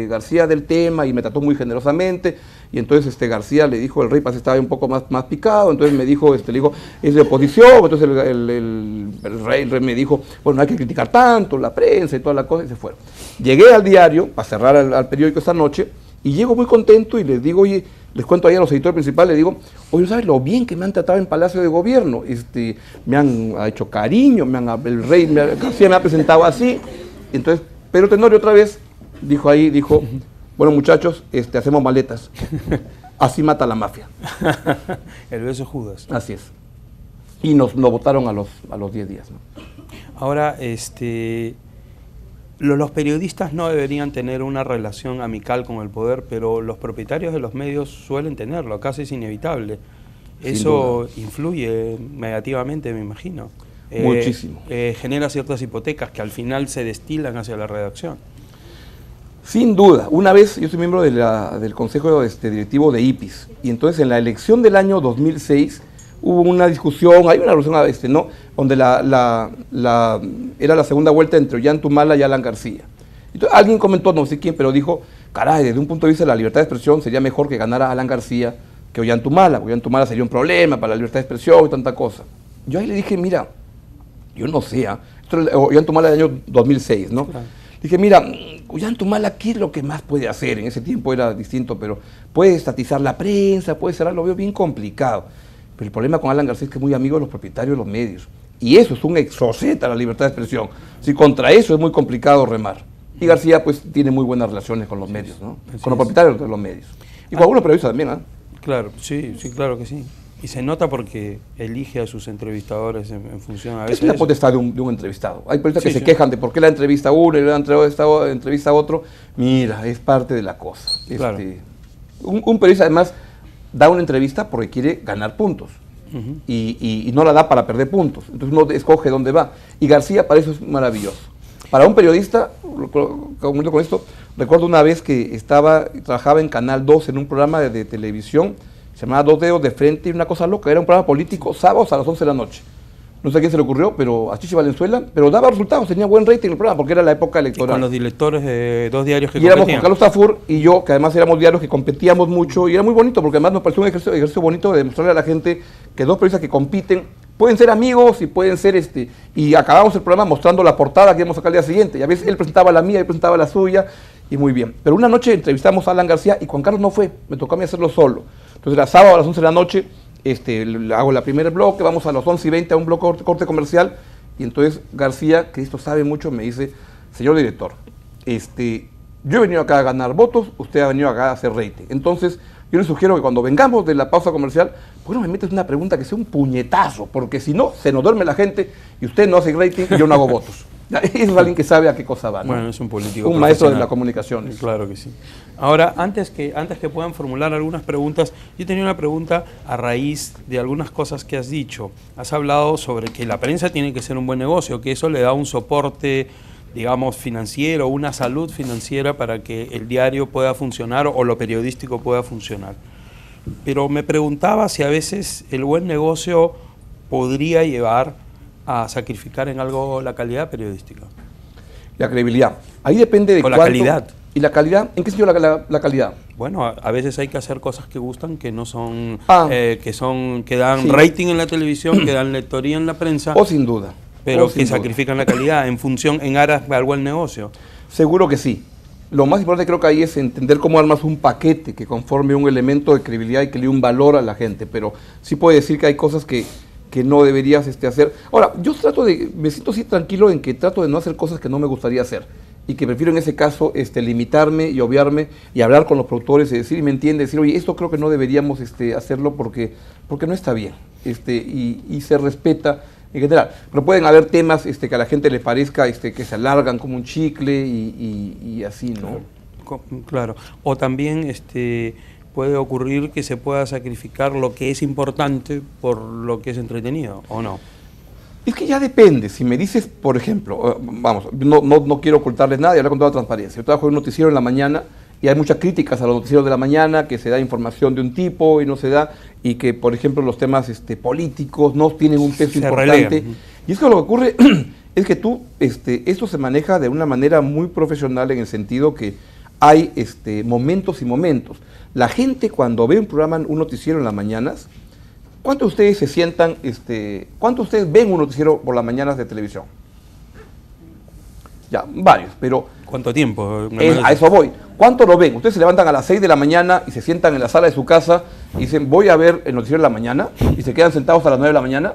García del tema y me trató muy generosamente. Y entonces García le dijo, el rey estaba un poco más picado, entonces me dijo, le dijo, es de oposición. Entonces el rey me dijo, bueno, no hay que criticar tanto, la prensa y toda la cosa, y se fueron. Llegué al diario, para cerrar al periódico esta noche, y llego muy contento y les digo, oye, les cuento ahí a los editores principales, les digo, oye, ¿sabes lo bien que me han tratado en Palacio de Gobierno? Me han hecho cariño, el rey García me ha presentado así. Entonces, Pedro Tenorio otra vez dijo, bueno muchachos, hacemos maletas. Así mata la mafia. El beso de Judas. Así es. Y nos votaron a los 10 días, ¿no? Ahora, los periodistas no deberían tener una relación amical con el poder, pero los propietarios de los medios suelen tenerlo, casi es inevitable. Eso influye negativamente, me imagino. Muchísimo. Genera ciertas hipotecas que al final se destilan hacia la redacción. Sin duda. Una vez, yo soy miembro del Consejo Directivo de IPIS, y entonces en la elección del año 2006 hubo una discusión, hay una resolución, ¿no?, donde era la segunda vuelta entre Ollantumala y Alan García. Entonces alguien comentó, no sé quién, pero dijo, caray, desde un punto de vista de la libertad de expresión sería mejor que ganara Alan García que Ollantumala. Ollantumala sería un problema para la libertad de expresión y tanta cosa. Yo ahí le dije, mira, yo no sé, esto es Ollantumala del año 2006, ¿no? Claro. Dije, mira, Ollantumala, ¿qué es lo que más puede hacer? En ese tiempo era distinto, pero puede estatizar la prensa, puede cerrar, lo veo bien complicado. Pero el problema con Alan García es que es muy amigo de los propietarios de los medios. Y eso es un exoceta a la libertad de expresión. Si contra eso es muy complicado remar. Y García, pues, tiene muy buenas relaciones con los medios, ¿no? Con los propietarios de los medios. Y con algunos periodistas también, ¿ah? Claro, sí, claro que sí. Y se nota porque elige a sus entrevistadores en función a veces. Es la potestad de un entrevistado. Hay periodistas que se quejan de por qué la entrevista a uno y la entrevista a otro. Mira, es parte de la cosa. Claro. Un periodista, además, da una entrevista porque quiere ganar puntos. Y no la da para perder puntos. Entonces uno escoge dónde va. Y García para eso es maravilloso. Para un periodista, comento con esto, recuerdo una vez que trabajaba en Canal 2 en un programa de televisión, se llamaba Dos Dedos de Frente, y una cosa loca, era un programa político, sábados a las 11 de la noche. No sé a quién se le ocurrió, pero a Chichi Valenzuela, pero daba resultados, tenía buen rating el programa, porque era la época electoral. Y con los directores de dos diarios que competían. Y éramos con Carlos Tafur y yo, que además éramos diarios que competíamos mucho, y era muy bonito, porque además nos pareció un ejercicio bonito de demostrarle a la gente que dos periodistas que compiten pueden ser amigos y pueden ser y acabamos el programa mostrando la portada que íbamos a sacar al día siguiente, y a veces él presentaba la mía, él presentaba la suya, y muy bien. Pero una noche entrevistamos a Alan García y Juan Carlos no fue, me tocó a mí hacerlo solo. Entonces era sábado a las 11 de la noche, hago la primer bloque, vamos a las 11:20 a un bloque corte comercial, y entonces García, que esto sabe mucho, me dice, señor director, yo he venido acá a ganar votos, usted ha venido acá a hacer rating. Entonces, Yo les sugiero que cuando vengamos de la pausa comercial, ¿por qué no me metes una pregunta que sea un puñetazo? Porque si no, se nos duerme la gente y usted no hace rating y yo no hago votos. Eso es alguien que sabe a qué cosa va, ¿no? Bueno, es un político un maestro de la comunicación. Claro que sí. Ahora, antes que puedan formular algunas preguntas, yo tenía una pregunta a raíz de algunas cosas que has dicho. Has hablado sobre que la prensa tiene que ser un buen negocio, que eso le da un soporte, digamos, financiero, una salud financiera para que el diario pueda funcionar o lo periodístico pueda funcionar. Pero me preguntaba si a veces el buen negocio podría llevar a sacrificar en algo la calidad periodística. La credibilidad. Ahí depende de o la cuánto, calidad. ¿Y la calidad? ¿En qué sentido la calidad? Bueno, a veces hay que hacer cosas que gustan, que no son, que dan rating en la televisión, que dan lectoría en la prensa. O sin duda. Pero que sacrifican la calidad en aras de algo al negocio. Seguro que sí. Lo más importante creo que ahí es entender cómo armas un paquete que conforme un elemento de credibilidad y que le dé un valor a la gente. Pero sí puede decir que hay cosas que no deberías hacer. Ahora, yo me siento así tranquilo en que trato de no hacer cosas que no me gustaría hacer y que prefiero en ese caso limitarme y obviarme y hablar con los productores y decir, y me entiende, decir, oye, esto creo que no deberíamos hacerlo porque no está bien y se respeta en general. Pero pueden haber temas que a la gente le parezca que se alargan como un chicle y así, ¿no? Claro. O también puede ocurrir que se pueda sacrificar lo que es importante por lo que es entretenido, ¿o no? Es que ya depende. Si me dices, por ejemplo, vamos, no quiero ocultarles nada y hablar con toda transparencia. Yo trabajo en un noticiero en la mañana y hay muchas críticas a los noticieros de la mañana, que se da información de un tipo y no se da, y que, por ejemplo, los temas políticos no tienen un peso importante. Relegan. Y es que lo que ocurre es que esto se maneja de una manera muy profesional en el sentido que hay momentos y momentos. La gente cuando ve un programa, un noticiero en las mañanas, ¿cuántos de ustedes se sientan, cuántos de ustedes ven un noticiero por las mañanas de televisión? Ya, varios, pero... ¿Cuánto tiempo? A eso voy. ¿Cuánto lo ven? Ustedes se levantan a las 6 de la mañana y se sientan en la sala de su casa y dicen, voy a ver el noticiero en la mañana, y se quedan sentados a las 9 de la mañana.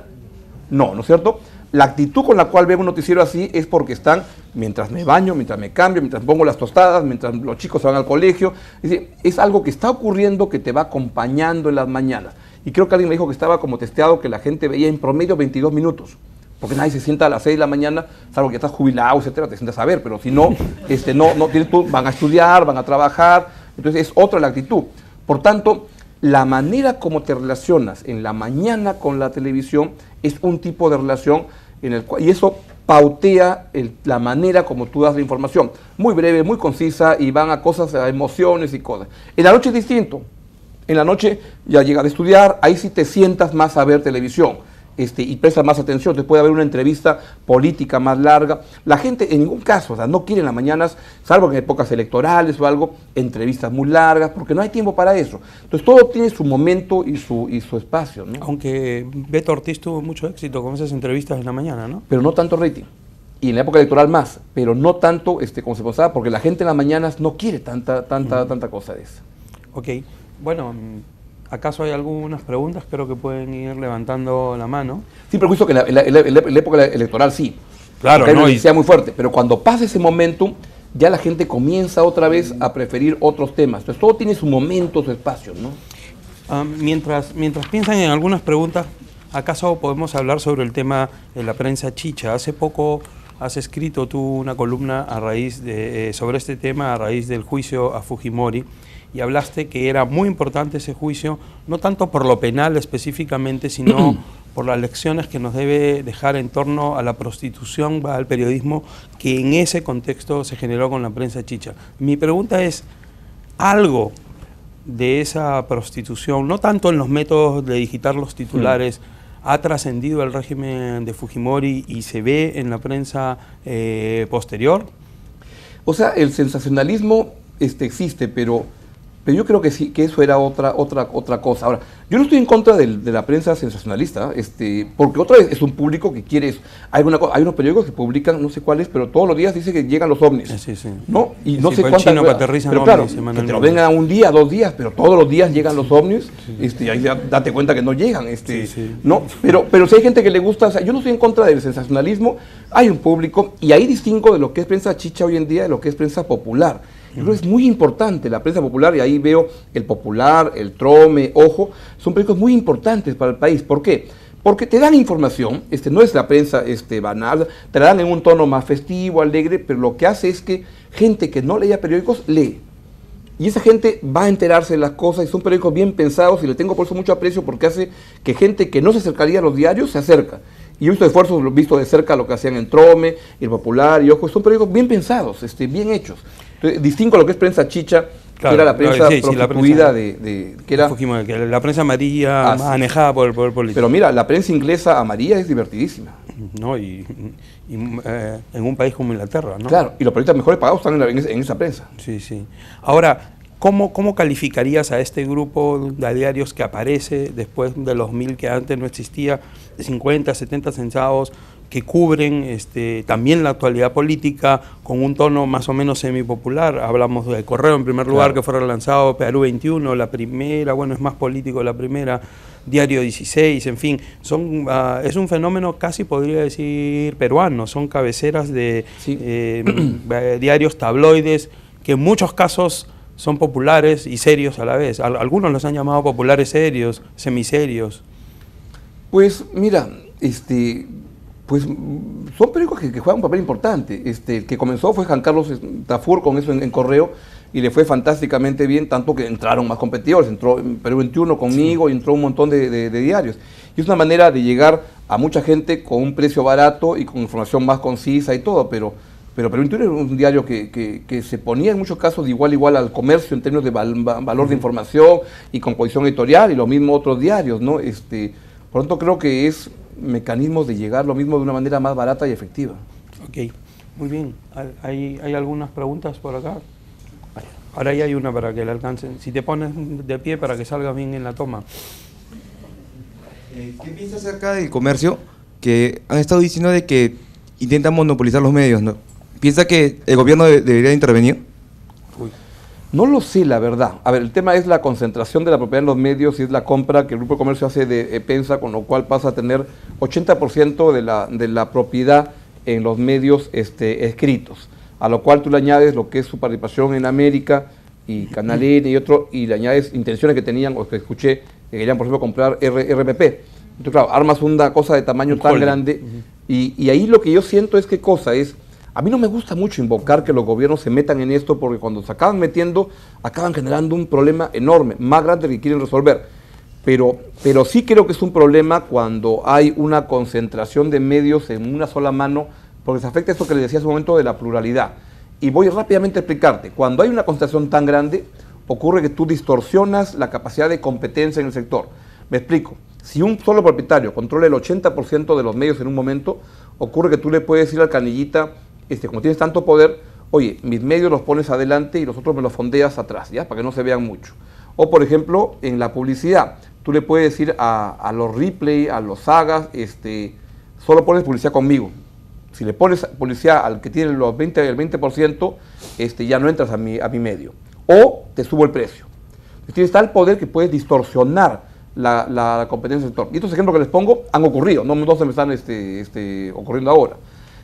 No, ¿no es cierto? La actitud con la cual veo un noticiero así es porque están, mientras me baño, mientras me cambio, mientras pongo las tostadas, mientras los chicos se van al colegio. Es decir, es algo que está ocurriendo que te va acompañando en las mañanas. Y creo que alguien me dijo que estaba como testeado que la gente veía en promedio 22 minutos. Porque nadie se sienta a las 6 de la mañana, salvo que estás jubilado, etcétera, te sientas a ver. Pero si no, van a estudiar, van a trabajar. Entonces es otra la actitud. Por tanto, la manera como te relacionas en la mañana con la televisión es un tipo de relación en el cual, y eso pautea la manera como tú das la información. Muy breve, muy concisa, y van a cosas, a emociones y cosas. En la noche es distinto. En la noche ya llegas a estudiar, ahí sí te sientas más a ver televisión. Y prestas más atención, entonces puede haber una entrevista política más larga. La gente en ningún caso, no quiere en las mañanas, salvo en épocas electorales o algo, entrevistas muy largas, porque no hay tiempo para eso. Entonces todo tiene su momento y su espacio, ¿no? Aunque Beto Ortiz tuvo mucho éxito con esas entrevistas en la mañana, ¿no? Pero no tanto rating. Y en la época electoral más, pero no tanto como se pensaba, porque la gente en las mañanas no quiere tanta cosa de eso. Ok, bueno... ¿Acaso hay algunas preguntas? Creo que pueden ir levantando la mano. Sí, pero justo que en la época electoral sí. Claro, no, sea muy fuerte. Pero cuando pasa ese momento, ya la gente comienza otra vez a preferir otros temas. Entonces todo tiene su momento, su espacio, ¿no? Mientras piensan en algunas preguntas, ¿acaso podemos hablar sobre el tema de la prensa chicha? Hace poco has escrito tú una columna sobre este tema a raíz del juicio a Fujimori. Y hablaste que era muy importante ese juicio, no tanto por lo penal específicamente, sino por las lecciones que nos debe dejar en torno a la prostitución, al periodismo, que en ese contexto se generó con la prensa chicha. Mi pregunta es, ¿algo de esa prostitución, no tanto en los métodos de digitar los titulares, ha trascendido el régimen de Fujimori y se ve en la prensa posterior? O sea, el sensacionalismo existe, pero yo creo que sí, que eso era otra cosa. Ahora, yo no estoy en contra de la prensa sensacionalista, porque otra vez es un público que quiere eso. Hay unos periódicos que publican, no sé cuáles, pero todos los días dice que llegan los ovnis. Sí. ¿No? Y no sé cuántas. Pero claro, que te lo vengan un día, 2 días, pero todos los días llegan los ovnis, y ahí date cuenta que no llegan. ¿No? Pero si hay gente que le gusta, o sea, yo no estoy en contra del sensacionalismo, hay un público, y ahí distingo de lo que es prensa chicha hoy en día de lo que es prensa popular. Yo creo que es muy importante la prensa popular, y ahí veo El Popular, El Trome, Ojo, son periódicos muy importantes para el país. ¿Por qué? Porque te dan información, no es la prensa banal, te la dan en un tono más festivo, alegre, pero lo que hace es que gente que no leía periódicos lee. Y esa gente va a enterarse de las cosas, y son periódicos bien pensados, y le tengo por eso mucho aprecio, porque hace que gente que no se acercaría a los diarios se acerca. Y he visto esfuerzos, lo he visto de cerca lo que hacían en Trome, El Popular y Ojo, son periódicos bien pensados, bien hechos. Entonces, distingo a lo que es prensa chicha, claro, que era la prensa prostituida que era la prensa amarilla manejada por el político. Pero mira, la prensa inglesa amarilla es divertidísima. No, y en un país como Inglaterra, ¿no? Claro, y los periodistas mejores pagados están en esa prensa. Sí, sí. Ahora, ¿cómo calificarías a este grupo de diarios que aparece después de los 1000 que antes no existía, de 50, 70 censados, que cubren también la actualidad política con un tono más o menos semipopular? Hablamos de Correo en primer lugar, claro, que fue relanzado, Perú 21, la primera, bueno, es más político la primera, Diario 16, en fin, es un fenómeno casi podría decir peruano, son cabeceras de diarios tabloides que en muchos casos son populares y serios a la vez. Algunos los han llamado populares serios, semiserios. Pues mira, pues son periódicos que juegan un papel importante. El que comenzó fue Juan Carlos Tafur con eso en Correo, y le fue fantásticamente bien, tanto que entraron más competidores. Entró en Perú 21 conmigo, y entró un montón de diarios. Y es una manera de llegar a mucha gente con un precio barato y con información más concisa y todo, pero Perú 21 era un diario que se ponía en muchos casos de igual a igual al comercio en términos de valor de información y composición editorial, y lo mismo otros diarios, ¿no? Por lo tanto, creo que es mecanismos de llegar lo mismo de una manera más barata y efectiva. Ok, muy bien. ¿Hay algunas preguntas por acá? Ahora ya hay una para que le alcancen. Si te pones de pie para que salga bien en la toma. ¿Qué piensas acerca del comercio? Que han estado diciendo de que intentan monopolizar los medios, ¿no? ¿Piensa que el gobierno debería intervenir? No lo sé, la verdad. A ver, el tema es la concentración de la propiedad en los medios, y es la compra que el Grupo de Comercio hace de Epensa, con lo cual pasa a tener 80% de la propiedad en los medios escritos, a lo cual tú le añades lo que es su participación en América y Canal N y otro, y le añades intenciones que tenían, o que escuché, que querían, por ejemplo, comprar RPP. Entonces, claro, armas una cosa de tamaño tan grande, y ahí lo que yo siento es, ¿qué cosa es? A mí no me gusta mucho invocar que los gobiernos se metan en esto, porque cuando se acaban metiendo, acaban generando un problema enorme, más grande que quieren resolver. Pero sí creo que es un problema cuando hay una concentración de medios en una sola mano, porque se afecta esto que les decía hace un momento de la pluralidad. Y voy rápidamente a explicarte. Cuando hay una concentración tan grande, ocurre que tú distorsionas la capacidad de competencia en el sector. Me explico. Si un solo propietario controla el 80% de los medios en un momento, ocurre que tú le puedes decir al canillita, como tienes tanto poder, oye, mis medios los pones adelante y los otros me los fondeas atrás, ¿ya? Para que no se vean mucho. O, por ejemplo, en la publicidad, tú le puedes decir a los Ripley, a los Sagas, solo pones publicidad conmigo. Si le pones publicidad al que tiene el 20%, ya no entras a mi medio. O te subo el precio. Entonces, tienes tal poder que puedes distorsionar la competencia del sector. Y estos ejemplos que les pongo han ocurrido, no se me están ocurriendo ahora.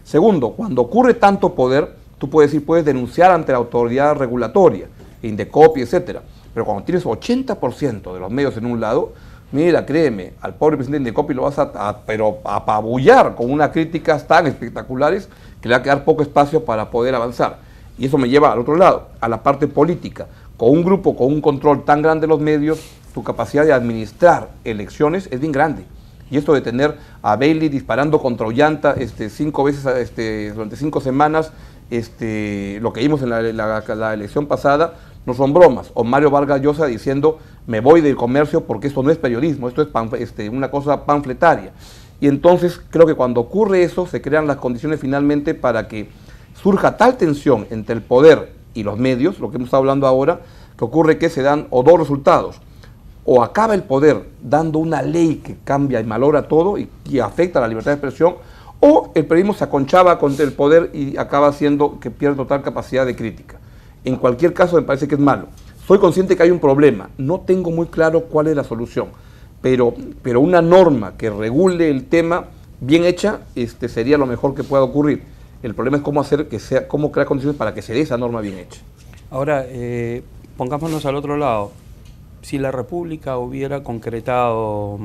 Segundo, cuando ocurre tanto poder, tú puedes denunciar ante la autoridad regulatoria, Indecopi, etcétera. Pero cuando tienes 80% de los medios en un lado, mira, créeme, al pobre presidente de Indecopi lo vas a apabullar con unas críticas tan espectaculares que le va a quedar poco espacio para poder avanzar. Y eso me lleva al otro lado, a la parte política. Con un grupo, con un control tan grande de los medios, tu capacidad de administrar elecciones es bien grande. Y esto de tener a Bailey disparando contra Ollanta 5 veces durante 5 semanas, lo que vimos en la elección pasada, no son bromas. O Mario Vargas Llosa diciendo, me voy del comercio porque esto no es periodismo, esto es una cosa panfletaria. Y entonces creo que cuando ocurre eso, se crean las condiciones finalmente para que surja tal tensión entre el poder y los medios, lo que hemos estado hablando ahora, que ocurre que se dan o dos resultados. O acaba el poder dando una ley que cambia y malogra todo y afecta la libertad de expresión, o el periodismo se aconchaba contra el poder y acaba haciendo que pierda total capacidad de crítica. En cualquier caso me parece que es malo. Soy consciente que hay un problema, no tengo muy claro cuál es la solución, pero una norma que regule el tema bien hecha sería lo mejor que pueda ocurrir. El problema es cómo crear condiciones para que se dé esa norma bien hecha. Ahora, pongámonos al otro lado. Si la República hubiera concretado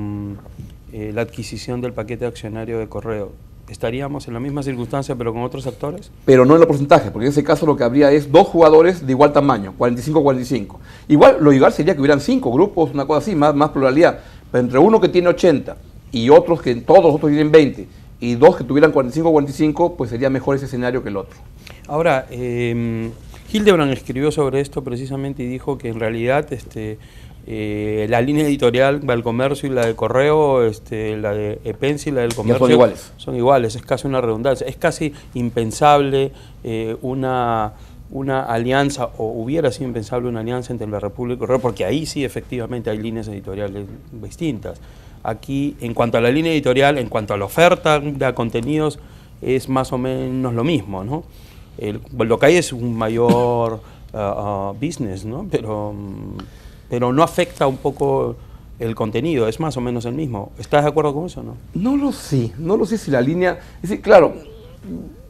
la adquisición del paquete accionario de Correo, ¿estaríamos en la misma circunstancia pero con otros actores? Pero no en el porcentaje, porque en ese caso lo que habría es 2 jugadores de igual tamaño, 45-45. Igual, lo ideal sería que hubieran 5 grupos, una cosa así, más pluralidad. Pero entre uno que tiene 80 y otros que todos los otros tienen 20 y 2 que tuvieran 45-45, pues sería mejor ese escenario que el otro. Ahora, Hildebrand escribió sobre esto precisamente y dijo que en realidad la línea editorial del Comercio y la de Correo, la de Epensi y la del Comercio son iguales. Son iguales, es casi una redundancia, es casi impensable una alianza, o hubiera sido impensable una alianza entre la República y Correo, porque ahí sí efectivamente hay líneas editoriales distintas. Aquí, en cuanto a la línea editorial, en cuanto a la oferta de contenidos, es más o menos lo mismo, ¿no? Lo que hay es un mayor business, ¿no? Pero no afecta un poco el contenido, es más o menos el mismo. ¿Estás de acuerdo con eso o no? No lo sé si la línea... Es decir, claro,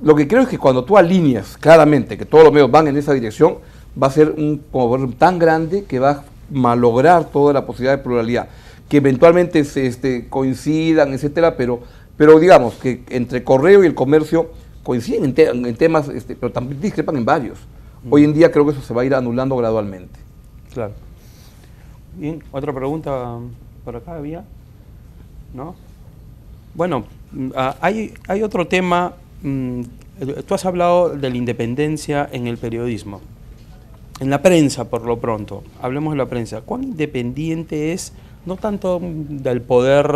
lo que creo es que cuando tú alineas claramente que todos los medios van en esa dirección, va a ser un poder tan grande que va a malograr toda la posibilidad de pluralidad. Que eventualmente coincidan, etcétera, pero digamos que entre Correo y el Comercio coinciden en temas, pero también discrepan en varios. Hoy en día creo que eso se va a ir anulando gradualmente. Claro. Bien, otra pregunta por acá había, ¿no? Bueno, hay otro tema. Tú has hablado de la independencia en el periodismo. En la prensa, por lo pronto, hablemos de la prensa. ¿Cuán independiente es, no tanto del poder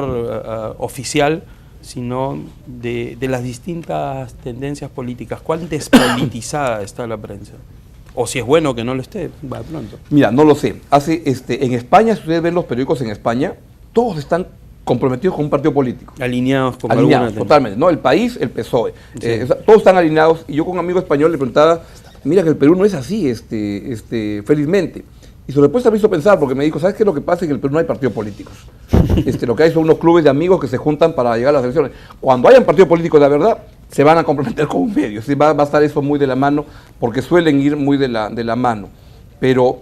oficial, sino de las distintas tendencias políticas? ¿Cuán despolitizada está la prensa? O si es bueno que no lo esté, va pronto. Mira, no lo sé. En España, si ustedes ven los periódicos en España, todos están comprometidos con un partido político. Alineados con alineados, totalmente. ¿No? El País, el PSOE. Sí. Todos están alineados. Y yo con un amigo español le preguntaba, mira que el Perú no es así, felizmente. Y su respuesta me hizo pensar, porque me dijo, ¿sabes qué es lo que pasa? Es que en el Perú no hay partidos políticos. Lo que hay son unos clubes de amigos que se juntan para llegar a las elecciones. Cuando hayan partidos políticos de la verdad, se van a comprometer con un medio. ¿Sí? Va a estar eso muy de la mano, porque suelen ir muy de la mano. Pero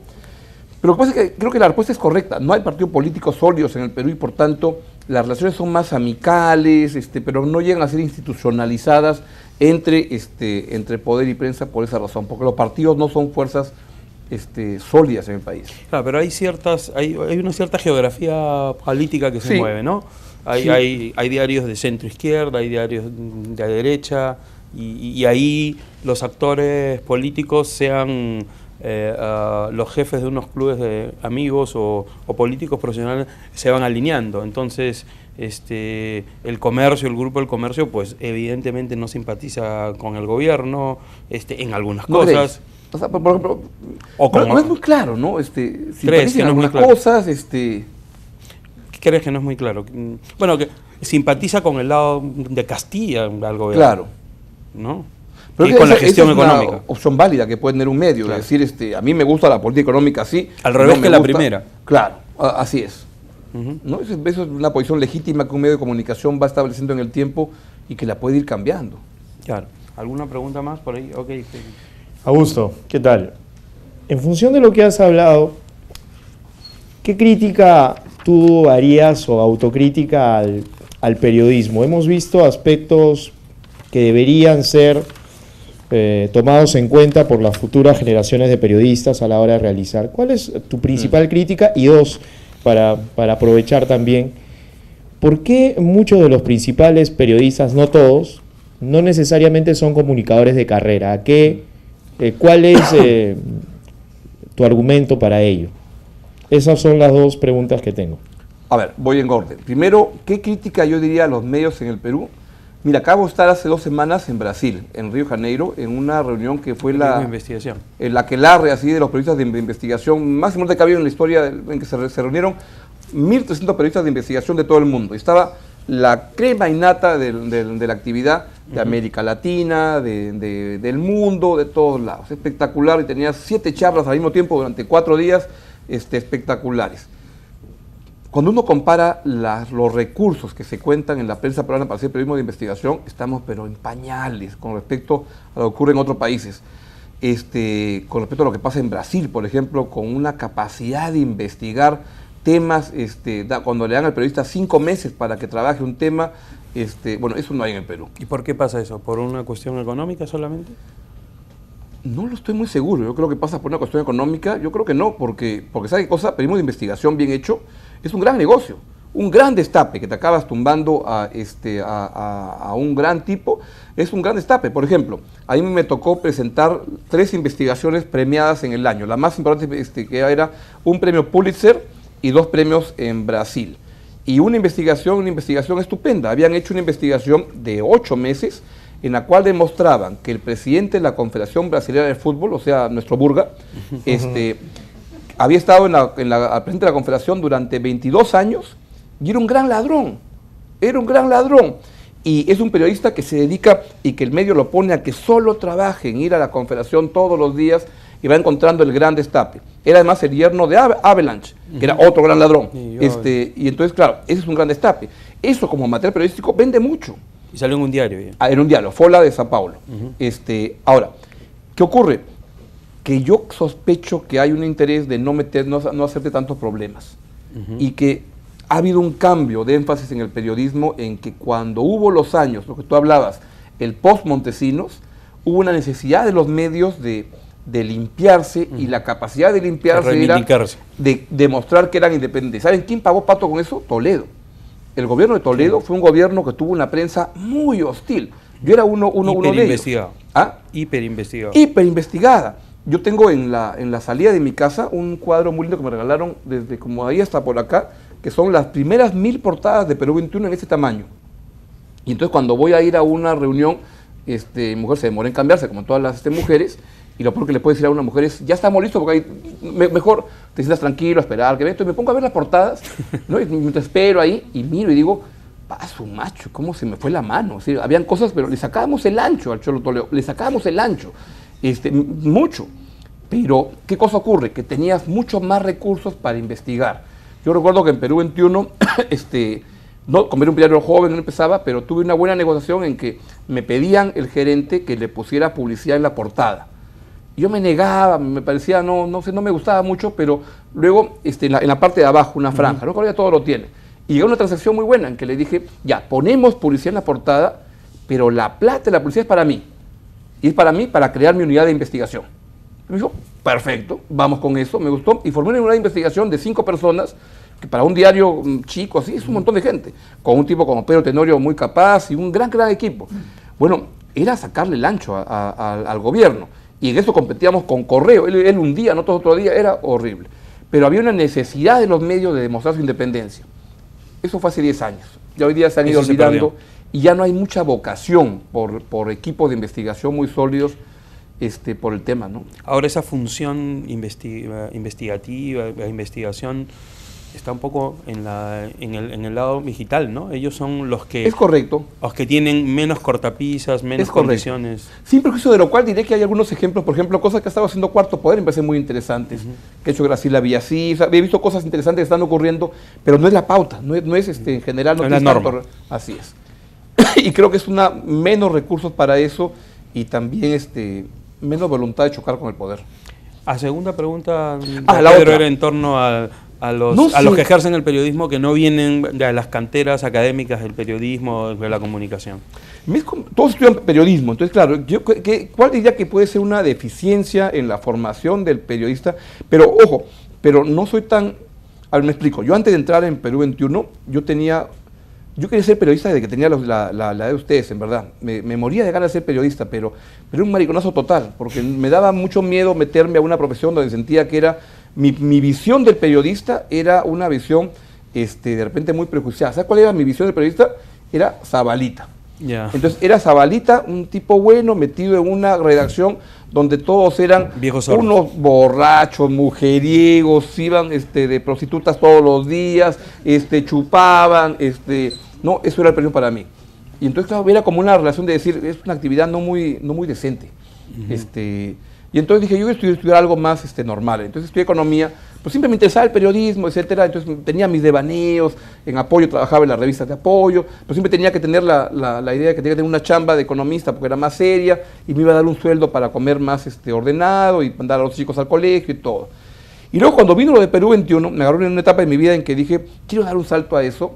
lo que pasa es que creo que la respuesta es correcta. No hay partidos políticos sólidos en el Perú y por tanto las relaciones son más amicales, pero no llegan a ser institucionalizadas entre poder y prensa por esa razón, porque los partidos no son fuerzas sólidas en el país. Claro, pero hay una cierta geografía política que se mueve, ¿no? Hay diarios de centro izquierda, hay diarios de derecha, y ahí los actores políticos, sean los jefes de unos clubes de amigos o políticos profesionales, se van alineando. Entonces, el comercio, el grupo del comercio, pues evidentemente no simpatiza con el gobierno en algunas cosas. O sea, por ejemplo, no es muy claro, ¿no? Simpatiza en algunas cosas, ¿Qué crees que no es muy claro? Bueno, que simpatiza con el lado de Castilla al gobierno. Claro. ¿No? Pero y con la gestión económica. Es una opción válida que puede tener un medio, claro. Es decir, a mí me gusta la política económica así. Al revés que la primera. Claro, así es. ¿No? Eso es una posición legítima que un medio de comunicación va estableciendo en el tiempo y que la puede ir cambiando. Claro. ¿Alguna pregunta más por ahí? Ok. Augusto, ¿qué tal? En función de lo que has hablado, ¿qué crítica tú harías o autocrítica al periodismo? Hemos visto aspectos que deberían ser tomados en cuenta por las futuras generaciones de periodistas a la hora de realizar. ¿Cuál es tu principal crítica? Y dos, para aprovechar también, ¿por qué muchos de los principales periodistas, no todos, no necesariamente son comunicadores de carrera? ¿Cuál es tu argumento para ello? Esas son las dos preguntas que tengo. A ver, voy en orden. Primero, ¿qué crítica yo diría a los medios en el Perú? Mira, acabo de estar hace 2 semanas en Brasil, en Río de Janeiro, en una reunión que fue la aquelarre así de los periodistas de investigación más importante que ha habido en la historia, en que se reunieron 1.300 periodistas de investigación de todo el mundo. Estaba la crema innata de la actividad de América Latina, del mundo, de todos lados. Espectacular, y tenía 7 charlas al mismo tiempo durante 4 días espectaculares. Cuando uno compara los recursos que se cuentan en la prensa peruana para hacer periodismo de investigación, estamos pero en pañales con respecto a lo que ocurre en otros países. con respecto a lo que pasa en Brasil, por ejemplo, con una capacidad de investigar temas, cuando le dan al periodista 5 meses para que trabaje un tema, bueno, eso no hay en el Perú. ¿Y por qué pasa eso? ¿Por una cuestión económica solamente? No lo estoy muy seguro, yo creo que pasa por una cuestión económica, yo creo que no, porque ¿sabe qué cosa? Periodismo de investigación bien hecho es un gran negocio, un gran destape, que te acabas tumbando a un gran tipo, es un gran destape. Por ejemplo, a mí me tocó presentar 3 investigaciones premiadas en el año, la más importante que era un premio Pulitzer y 2 premios en Brasil. Y una investigación estupenda, habían hecho una investigación de 8 meses, en la cual demostraban que el presidente de la Confederación Brasileña de Fútbol, o sea, nuestro Burga, había estado al presidente de la Confederación durante 22 años y era un gran ladrón, Y es un periodista que se dedica y que el medio lo pone a que solo trabaje en ir a la Confederación todos los días y va encontrando el gran destape. Era además el yerno de Avalanche, que era otro gran ladrón. Y entonces, claro, ese es un gran destape. Eso como material periodístico vende mucho. Y salió en un diario. En un diario, Folha de Sao Paulo. Ahora, ¿qué ocurre? Que yo sospecho que hay un interés de no hacerte tantos problemas. Y que ha habido un cambio de énfasis en el periodismo, en que cuando hubo los años, lo que tú hablabas, el post-Montesinos, hubo una necesidad de los medios de limpiarse, y la capacidad de limpiarse era de demostrar que eran independientes. ¿Saben quién pagó pato con eso? Toledo. El gobierno de Toledo fue un gobierno que tuvo una prensa muy hostil. Yo era uno de ellos. Hiperinvestigada. Yo tengo en la salida de mi casa un cuadro muy lindo que me regalaron desde como ahí hasta por acá, que son las primeras 1000 portadas de Perú 21 en ese tamaño. Y entonces cuando voy a ir a una reunión, mi mujer se demora en cambiarse, como todas las mujeres, y lo peor que le puede decir a una mujer es, ya estamos listos, porque mejor te sientas tranquilo, a esperar que venga. Entonces me pongo a ver las portadas, ¿no? Y mientras espero ahí, y miro y digo, paso macho, cómo se me fue la mano. O sea, habían cosas, pero le sacábamos el ancho al Cholo Toledo, le sacábamos el ancho, mucho. Pero, ¿qué cosa ocurre? Que tenías muchos más recursos para investigar. Yo recuerdo que en Perú 21, como era un diario joven, no empezaba, pero tuve una buena negociación en que me pedían el gerente que le pusiera publicidad en la portada. Yo me negaba, me parecía, no sé, no me gustaba mucho, pero luego en la parte de abajo, una franja, ¿no? Ya todo lo tiene. Y llegó una transacción muy buena en que le dije, ya, ponemos publicidad en la portada, pero la plata de la publicidad es para mí. Y es para mí para crear mi unidad de investigación. Me dijo, perfecto, vamos con eso, me gustó. Y formé una unidad de investigación de 5 personas, que para un diario chico así es un montón de gente, con un tipo como Pedro Tenorio muy capaz y un gran equipo. Bueno, era sacarle el ancho al gobierno. Y en eso competíamos con Correo, él un día, nosotros otro día, era horrible. Pero había una necesidad de los medios de demostrar su independencia. Eso fue hace 10 años. Ya hoy día se han ido olvidando y ya no hay mucha vocación por equipos de investigación muy sólidos por el tema, ¿no? Ahora esa función investigativa, investigación, está un poco en el lado digital, ¿no? Ellos son los que... Es correcto. Los que tienen menos cortapisas, menos condiciones. Sin perjuicio de lo cual diré que hay algunos ejemplos, por ejemplo, cosas que ha estado haciendo Cuarto Poder, me parecen muy interesantes, que ha hecho Graciela Villasís, he visto cosas interesantes que están ocurriendo, pero no es la pauta, no es en general, no es la norma. Así es. Y creo que es menos recursos para eso y también menos voluntad de chocar con el poder. A segunda pregunta, Pedro, era en torno a los que ejercen el periodismo, que no vienen de las canteras académicas del periodismo, de la comunicación. Todos estudian periodismo, entonces claro, ¿cuál diría que puede ser una deficiencia en la formación del periodista? Pero ojo, no soy tan... A ver, me explico, yo antes de entrar en Perú 21, yo quería ser periodista desde que tenía la edad de ustedes, en verdad. Me moría de ganas de ser periodista, pero era un mariconazo total, porque me daba mucho miedo meterme a una profesión donde sentía que era... Mi visión del periodista era una visión de repente muy prejuiciada. ¿Sabes cuál era mi visión del periodista? Era Zabalita. Yeah. Entonces era Zabalita, un tipo bueno, metido en una redacción donde todos eran unos borrachos, mujeriegos, iban de prostitutas todos los días, chupaban, no, eso era el periodismo para mí. Y entonces, claro, era como una relación de decir, es una actividad no muy decente. Y entonces dije, yo voy a estudiar algo más normal. Entonces estudié economía, pues siempre me interesaba el periodismo, etcétera. Entonces tenía mis devaneos, en apoyo trabajaba en las revistas de apoyo, pero siempre tenía que tener la idea de que tenía que tener una chamba de economista porque era más seria y me iba a dar un sueldo para comer más ordenado y mandar a los chicos al colegio y todo. Y luego cuando vino lo de Perú 21, me agarró en una etapa de mi vida en que dije, quiero dar un salto a eso.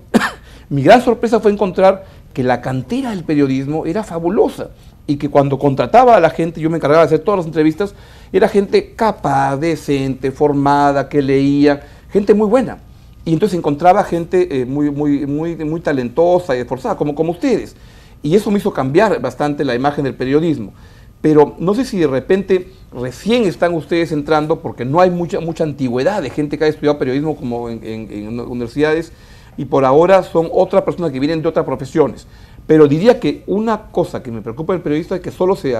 Mi gran sorpresa fue encontrar que la cantera del periodismo era fabulosa y que cuando contrataba a la gente, yo me encargaba de hacer todas las entrevistas, era gente capaz, decente, formada, que leía, gente muy buena. Y entonces encontraba gente muy talentosa y esforzada, como ustedes. Y eso me hizo cambiar bastante la imagen del periodismo. Pero no sé si de repente recién están ustedes entrando, porque no hay mucha antigüedad de gente que ha estudiado periodismo como en universidades, y por ahora son otras personas que vienen de otras profesiones. Pero diría que una cosa que me preocupa del periodista es que solo se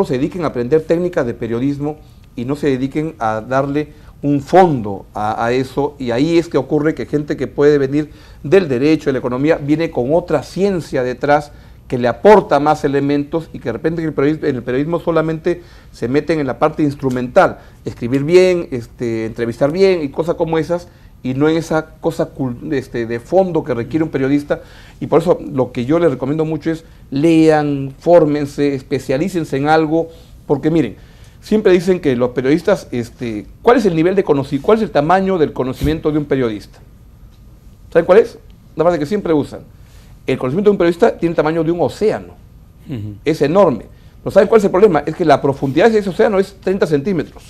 dediquen a aprender técnicas de periodismo y no se dediquen a darle un fondo a eso, y ahí es que ocurre que gente que puede venir del derecho, de la economía, viene con otra ciencia detrás que le aporta más elementos y que de repente en el periodismo solamente se meten en la parte instrumental, escribir bien, entrevistar bien y cosas como esas, y no en esa cosa de fondo que requiere un periodista. Y por eso lo que yo les recomiendo mucho es lean, fórmense, especialícense en algo, porque miren, siempre dicen que los periodistas, ¿cuál es el nivel de conocimiento, cuál es el tamaño del conocimiento de un periodista? ¿Saben cuál es? La frase que siempre usan. El conocimiento de un periodista tiene el tamaño de un océano, es enorme. ¿No saben cuál es el problema? Es que la profundidad de ese océano es 30 centímetros.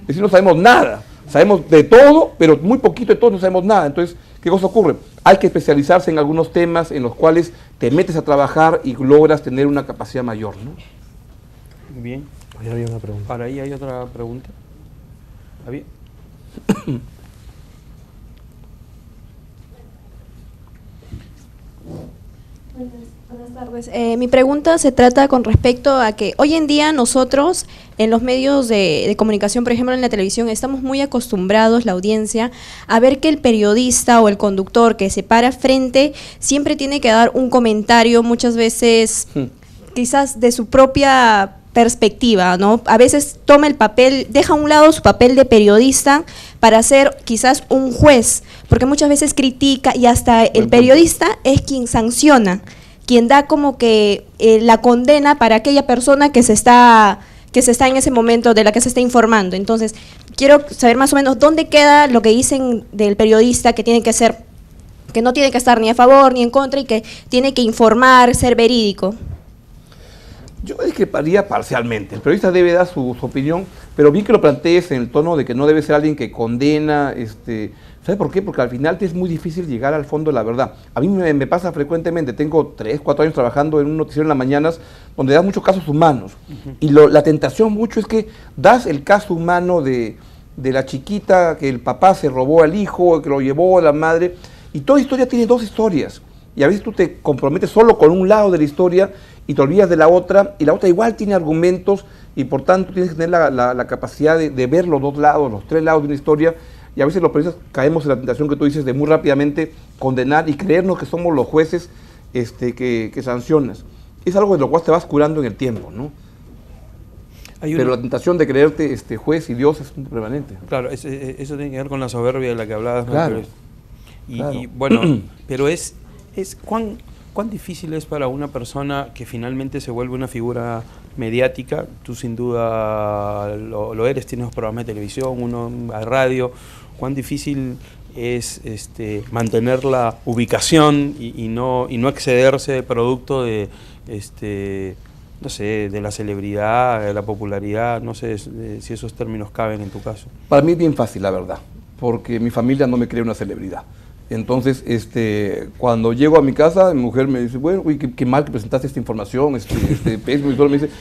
Es decir, no sabemos nada. Sabemos de todo, pero muy poquito de todo, no sabemos nada. Entonces, ¿qué cosa ocurre? Hay que especializarse en algunos temas en los cuales te metes a trabajar y logras tener una capacidad mayor, ¿no? Bien. Ahí había una pregunta. Para ahí hay otra pregunta. ¿Está bien? Buenas tardes. Mi pregunta se trata con respecto a que hoy en día nosotros en los medios de comunicación, por ejemplo en la televisión, estamos muy acostumbrados, la audiencia, a ver que el periodista o el conductor que se para frente siempre tiene que dar un comentario, muchas veces quizás de su propia perspectiva, ¿no? A veces toma el papel, deja a un lado su papel de periodista para ser quizás un juez, porque muchas veces critica y hasta el periodista es quien sanciona, quien da como que la condena para aquella persona que se está en ese momento, de la que se está informando. Entonces, quiero saber más o menos dónde queda lo que dicen del periodista, que tiene que ser, que no tiene que estar ni a favor ni en contra y que tiene que informar, ser verídico. Yo discreparía parcialmente. El periodista debe dar su opinión, pero bien que lo plantees en el tono de que no debe ser alguien que condena. ¿Sabe por qué? Porque al final te es muy difícil llegar al fondo de la verdad. A mí me pasa frecuentemente, tengo 3, 4 años trabajando en un noticiero en las mañanas donde das muchos casos humanos. Y la tentación mucho es que das el caso humano de la chiquita que el papá se robó al hijo, que lo llevó a la madre, y toda historia tiene 2 historias. Y a veces tú te comprometes solo con un lado de la historia y te olvidas de la otra, y la otra igual tiene argumentos, y por tanto tienes que tener la capacidad de ver los 2 lados, los 3 lados de una historia, y a veces los periodistas caemos en la tentación que tú dices de muy rápidamente condenar y creernos que somos los jueces que sancionas. Es algo de lo cual te vas curando en el tiempo, ¿no? Pero la tentación de creerte juez y Dios es permanente. Claro, eso tiene que ver con la soberbia de la que hablabas. Claro. Y bueno, pero ¿cuán difícil es para una persona que finalmente se vuelve una figura mediática? Tú sin duda lo eres, tienes un programa de televisión, uno a radio. ¿Cuán difícil es mantener la ubicación y no excederse producto de no sé, de la celebridad, de la popularidad? No sé si esos términos caben en tu caso. Para mí es bien fácil, la verdad, porque mi familia no me cree una celebridad. Entonces, cuando llego a mi casa, mi mujer me dice, bueno, uy, qué mal que presentaste esta información, Facebook, y todo me dice,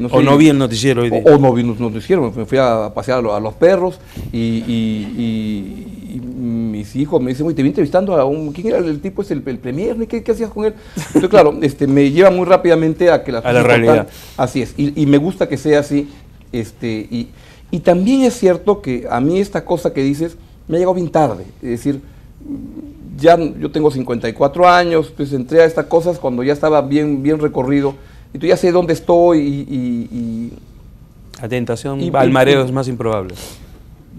no sé, o no vi el noticiero hoy día. O no vi el noticiero, me fui a pasear a los perros y mis hijos me dicen, uy, te vi entrevistando a ¿quién era el tipo? ¿Es el premier? ¿Qué hacías con él? Entonces, claro, me lleva muy rápidamente a que las cosas la realidad. Así es, y me gusta que sea así, y también es cierto que a mí esta cosa que dices me ha llegado bien tarde, es decir, ya yo tengo 54 años, pues entré a estas cosas cuando ya estaba bien recorrido, y tú ya sé dónde estoy La tentación al mareo es más improbable.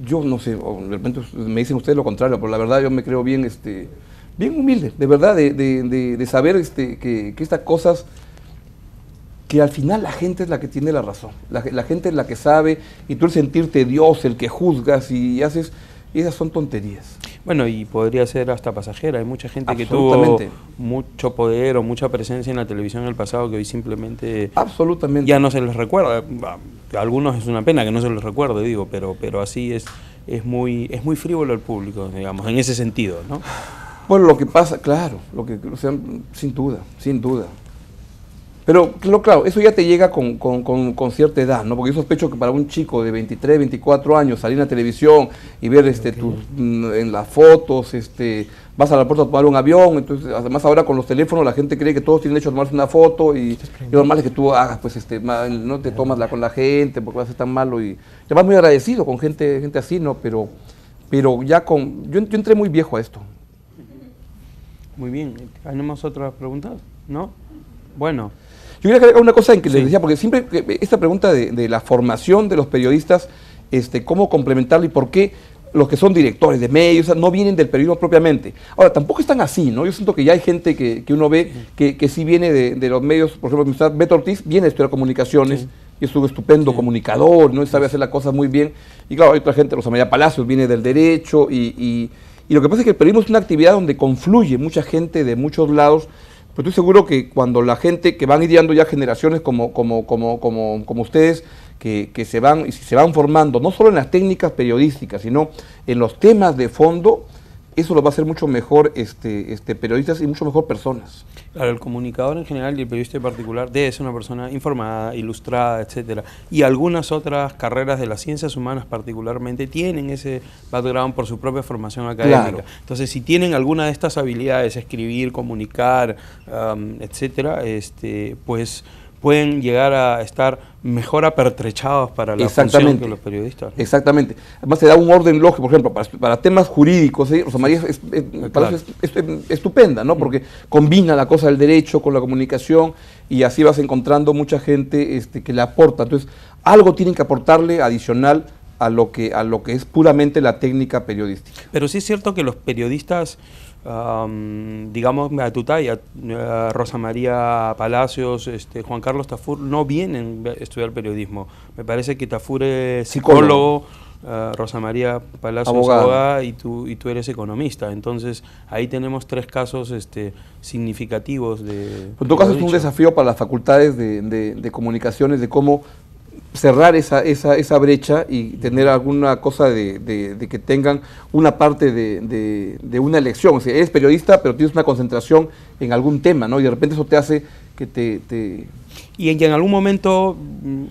Yo no sé, de repente me dicen ustedes lo contrario, pero la verdad yo me creo bien, bien humilde, de verdad, de saber que estas cosas, que al final la gente es la que tiene la razón, la gente es la que sabe, y tú el sentirte Dios, el que juzgas y haces, esas son tonterías. Bueno, y podría ser hasta pasajera. Hay mucha gente que tuvo mucho poder o mucha presencia en la televisión en el pasado que hoy simplemente ya no se les recuerda. A algunos es una pena que no se les recuerde, digo, pero así es muy frívolo el público, digamos, en ese sentido, ¿no? Bueno, lo que pasa, claro, o sea, sin duda. Pero claro, eso ya te llega con cierta edad, ¿no? Porque yo sospecho que para un chico de 23, 24 años salir en la televisión y ver en las fotos, vas al aeropuerto a tomar un avión, entonces además ahora con los teléfonos la gente cree que todos tienen derecho a tomarse una foto y lo normal es que tú hagas, pues no te tomas con la gente porque va a ser tan malo y además muy agradecido con gente así, ¿no? Pero ya yo entré muy viejo a esto. Muy bien, ¿tenemos otras preguntas? ¿No? Bueno. Yo quería agregar una cosa en que les decía, porque siempre esta pregunta de la formación de los periodistas, cómo complementarla y por qué los que son directores de medios no vienen del periodismo propiamente. Ahora, tampoco están así, ¿no? Yo siento que ya hay gente que uno ve que sí viene de los medios, por ejemplo, Beto Ortiz viene a estudiar comunicaciones, y es un estupendo comunicador, ¿no? Y sabe hacer las cosas muy bien. Y claro, hay otra gente, Rosa María Palacios, viene del derecho, y lo que pasa es que el periodismo es una actividad donde confluye mucha gente de muchos lados. Pero estoy seguro que cuando la gente que van ideando ya generaciones como ustedes, que se van formando, no solo en las técnicas periodísticas, sino en los temas de fondo, eso lo va a hacer mucho mejor periodistas y mucho mejor personas. Claro, el comunicador en general y el periodista en particular debe ser una persona informada, ilustrada, etcétera. Y algunas otras carreras de las ciencias humanas particularmente tienen ese background por su propia formación académica. Claro. Entonces, si tienen alguna de estas habilidades, escribir, comunicar, etcétera, pues pueden llegar a estar mejor apertrechados para la función que los periodistas, ¿no? Exactamente. Además se da un orden lógico, por ejemplo, para temas jurídicos, Rosa María es estupenda, ¿no? Porque combina la cosa del derecho con la comunicación y así vas encontrando mucha gente que le aporta. Entonces, algo tienen que aportarle adicional a lo que es puramente la técnica periodística. Pero sí es cierto que los periodistas, digamos, a tu talla, Rosa María Palacios, Juan Carlos Tafur, no vienen a estudiar periodismo. Me parece que Tafur es psicólogo, Rosa María Palacios abogada y tú eres economista. Entonces, ahí tenemos tres casos significativos de... En todo caso, es un desafío para las facultades de comunicaciones, de cómo cerrar esa brecha y tener alguna cosa de que tengan una parte de una elección. O sea, eres periodista, pero tienes una concentración en algún tema, ¿no? Y de repente eso te hace que te... Y en algún momento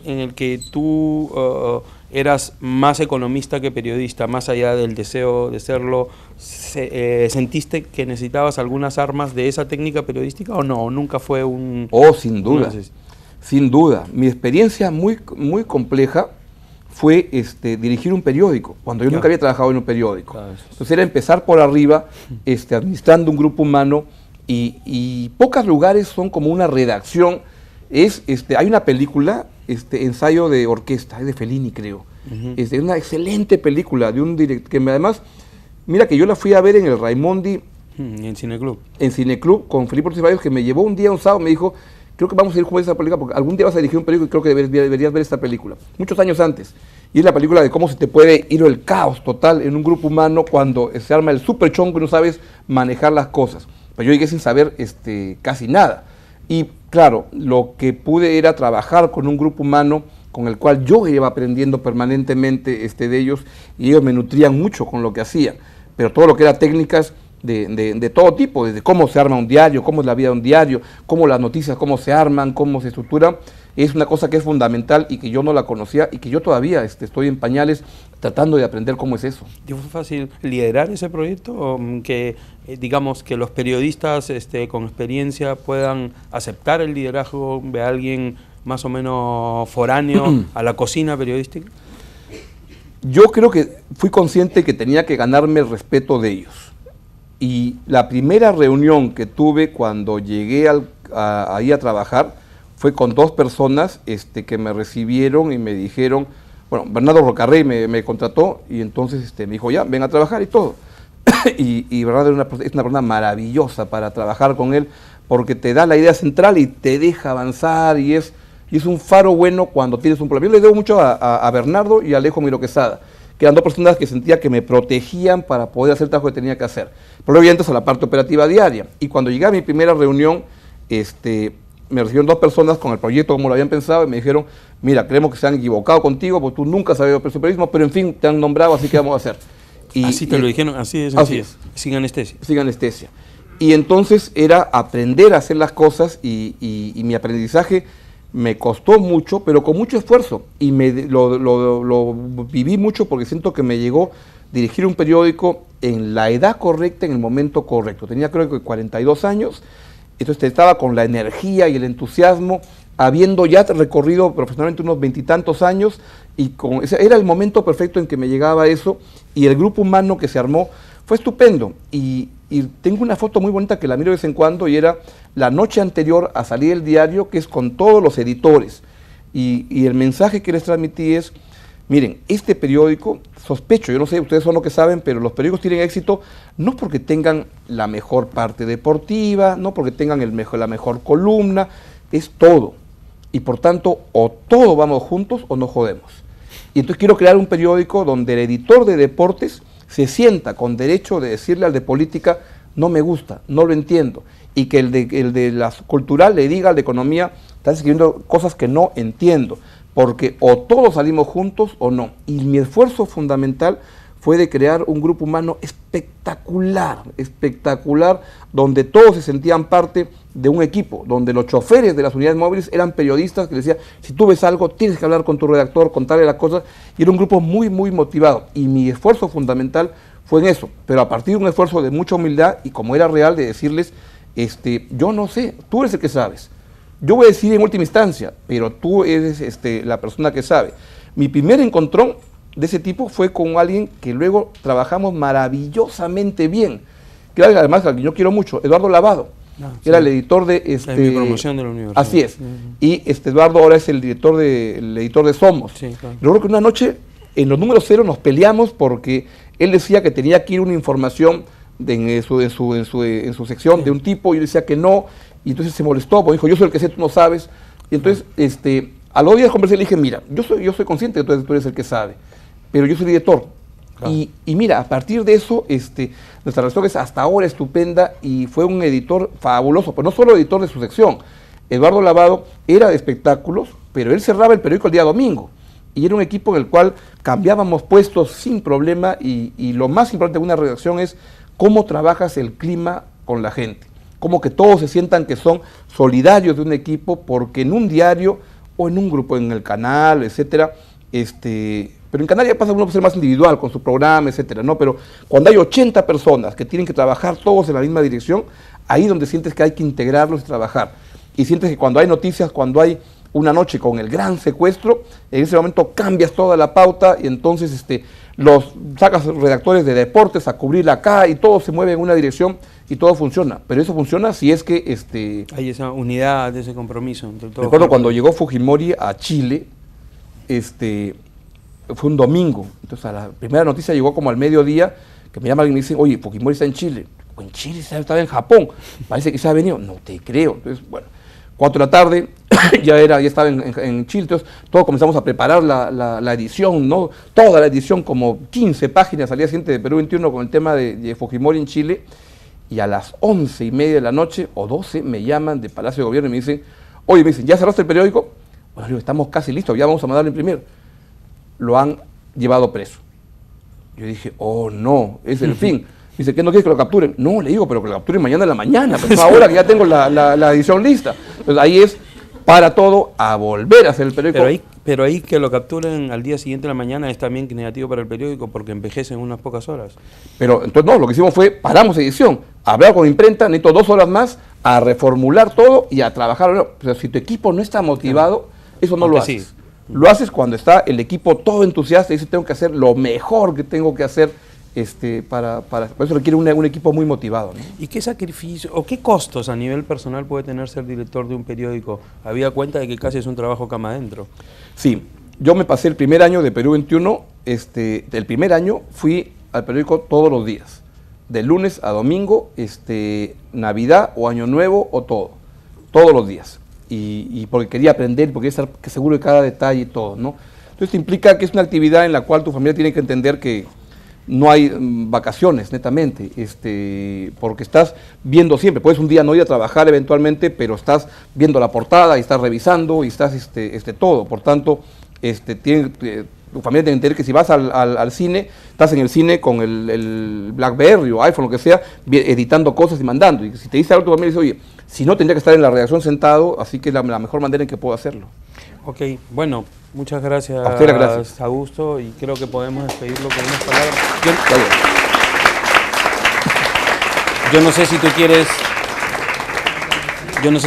en el que tú eras más economista que periodista, más allá del deseo de serlo, ¿sentiste que necesitabas algunas armas de esa técnica periodística o no? ¿Nunca fue un...? Oh, sin duda. Sin duda, mi experiencia muy compleja fue dirigir un periódico, cuando yo nunca había trabajado en un periódico. Entonces era empezar por arriba, administrando un grupo humano, y pocos lugares son como una redacción. Hay una película, Ensayo de Orquesta, es de Fellini, creo. Es una excelente película de un director, que además, mira que yo la fui a ver en el Raimondi. En Cineclub. En Cineclub, con Felipe Ortiz Barrios, que me llevó un día, un sábado, me dijo... Creo que vamos a ir a esa película porque algún día vas a dirigir un periódico y creo que deberías ver esta película. Muchos años antes. Y es la película de cómo se te puede ir el caos total en un grupo humano cuando se arma el super chonco y no sabes manejar las cosas. Pero yo llegué sin saber casi nada. Y claro, lo que pude era trabajar con un grupo humano con el cual yo iba aprendiendo permanentemente de ellos y ellos me nutrían mucho con lo que hacían. Pero todo lo que era técnicas... De todo tipo, desde cómo se arma un diario, cómo es la vida de un diario, cómo las noticias, cómo se arman, cómo se estructuran, es una cosa que es fundamental y que yo no la conocía y que yo todavía estoy en pañales tratando de aprender cómo es eso. ¿Fue fácil liderar ese proyecto? ¿O que digamos que los periodistas con experiencia puedan aceptar el liderazgo de alguien más o menos foráneo a la cocina periodística? Yo creo que fui consciente que tenía que ganarme el respeto de ellos. Y la primera reunión que tuve cuando llegué ahí a trabajar fue con 2 personas que me recibieron y me dijeron, bueno, Bernardo Rocarrey me contrató y entonces me dijo, ya, ven a trabajar y todo. y Bernardo es una persona maravillosa para trabajar con él, porque te da la idea central y te deja avanzar y es un faro bueno cuando tienes un problema. Yo le debo mucho a Bernardo y a Alejo Miro Quesada, que eran 2 personas que sentía que me protegían para poder hacer el trabajo que tenía que hacer. Pero luego ya entras a la parte operativa diaria. Y cuando llegué a mi primera reunión, me recibieron 2 personas con el proyecto como lo habían pensado y me dijeron, mira, creemos que se han equivocado contigo porque tú nunca has sabido periodismo, pero en fin, te han nombrado, así que vamos a hacer. Así te lo dijeron, así es, sin anestesia. Sin anestesia. Y entonces era aprender a hacer las cosas y mi aprendizaje me costó mucho, pero con mucho esfuerzo. Y lo viví mucho porque siento que me llegó dirigir un periódico en la edad correcta, en el momento correcto. Tenía creo que 42 años, entonces estaba con la energía y el entusiasmo, habiendo ya recorrido profesionalmente unos 20 y tantos años, y era el momento perfecto en que me llegaba eso, y el grupo humano que se armó fue estupendo. Y tengo una foto muy bonita que la miro de vez en cuando, y era la noche anterior a salir el diario, que es con todos los editores. Y el mensaje que les transmití es, miren, este periódico, sospecho, yo no sé, ustedes son los que saben, pero los periódicos tienen éxito no porque tengan la mejor parte deportiva, no porque tengan la mejor columna, es todo. Y por tanto, o todos vamos juntos o nos jodemos. Y entonces quiero crear un periódico donde el editor de deportes se sienta con derecho de decirle al de política, no me gusta, no lo entiendo. Y que el de la cultural le diga al de economía, estás escribiendo cosas que no entiendo. Porque o todos salimos juntos o no. Y mi esfuerzo fundamental fue de crear un grupo humano espectacular, donde todos se sentían parte de un equipo, donde los choferes de las unidades móviles eran periodistas que decían, si tú ves algo, tienes que hablar con tu redactor, contarle las cosas, y era un grupo muy, muy motivado. Y mi esfuerzo fundamental fue en eso, pero a partir de un esfuerzo de mucha humildad, y como era real, de decirles, yo no sé, tú eres el que sabes. Yo voy a decir en última instancia, pero tú eres la persona que sabe. Mi primer encontrón de ese tipo fue con alguien que luego trabajamos maravillosamente bien, que era además al que yo quiero mucho, Eduardo Lavado, que era el editor de mi promoción de la universidad. Así es. Y Eduardo ahora es el editor de Somos. Sí, claro. Recuerdo que una noche en los números 0 nos peleamos porque él decía que tenía que ir una información en su sección de un tipo, y yo decía que no, y entonces se molestó, porque dijo, yo soy el que sé, tú no sabes. Y entonces, a los días conversé y le dije, mira, yo soy consciente de que tú eres el que sabe, pero yo soy editor. Claro. Y mira, a partir de eso, nuestra relación es hasta ahora estupenda, y fue un editor fabuloso, pero no solo editor de su sección. Eduardo Lavado era de espectáculos, pero él cerraba el periódico el día domingo, y era un equipo en el cual cambiábamos puestos sin problema, y lo más importante de una redacción es cómo trabajas el clima con la gente, como que todos se sientan que son solidarios de un equipo, porque en un diario o en un grupo, en el canal, etcétera, pero en Canal ya pasa uno a ser más individual con su programa, etcétera, ¿no? Pero cuando hay 80 personas que tienen que trabajar todos en la misma dirección, ahí donde sientes que hay que integrarlos y trabajar. Y sientes que cuando hay noticias, cuando hay una noche con el gran secuestro, en ese momento cambias toda la pauta, y entonces los sacas redactores de deportes a cubrir acá, y todo se mueve en una dirección y todo funciona. Pero eso funciona si es que hay esa unidad, ese compromiso entre todos. Recuerdo cuando llegó Fujimori a Chile, fue un domingo, entonces a la primera noticia llegó como al mediodía, que me llama alguien y me dice, oye, Fujimori está en Chile. O en Chile, estaba en Japón, parece que se ha venido. No te creo. Entonces, bueno, 4 de la tarde, ya estaba en Chile, entonces todos comenzamos a preparar la edición, ¿no? Toda la edición, como 15 páginas al día siguiente de Perú 21 con el tema de Fujimori en Chile, y a las 11:30 de la noche, o 12, me llaman de Palacio de Gobierno y me dicen, oye, ¿ya cerraste el periódico? Bueno, digo, estamos casi listos, ya vamos a mandarlo a imprimir. Lo han llevado preso. Yo dije, oh no, es el fin. Dice, ¿qué no quieres que lo capturen? No, le digo, pero que lo capturen mañana en la mañana, pero ahora que ya tengo la edición lista. Entonces ahí es para todo a volver a hacer el periódico. Pero ahí que lo capturen al día siguiente de la mañana es también negativo para el periódico, porque envejece en unas pocas horas. Pero entonces no, lo que hicimos fue, paramos edición, hablar con imprenta, necesito 2 horas más a reformular todo y a trabajar. O sea, si tu equipo no está motivado, eso no lo haces. Sí. Lo haces cuando está el equipo todo entusiasta y dice, tengo que hacer lo mejor que tengo que hacer Por eso requiere un equipo muy motivado, ¿no? ¿Y qué sacrificio o qué costos a nivel personal puede tener ser director de un periódico? Había cuenta de que casi es un trabajo cama adentro. Sí, yo me pasé el primer año de Perú 21, el primer año fui al periódico todos los días, de lunes a domingo, Navidad o Año Nuevo o todos los días. Y porque quería aprender, porque quería estar seguro de cada detalle y todo, ¿no? Entonces implica que es una actividad en la cual tu familia tiene que entender que no hay vacaciones, netamente, porque estás viendo siempre. Puedes un día no ir a trabajar eventualmente, pero estás viendo la portada y estás revisando y estás todo. Por tanto, tu familia tiene que entender que si vas al cine, estás en el cine con el BlackBerry o iPhone, lo que sea, editando cosas y mandando. Y si te dice algo, tu familia dice, oye, si no, tendría que estar en la redacción sentado, así que es la mejor manera en que puedo hacerlo. Ok, bueno, muchas gracias, a usted, gracias, Augusto, y creo que podemos despedirlo con unas palabras. Yo no sé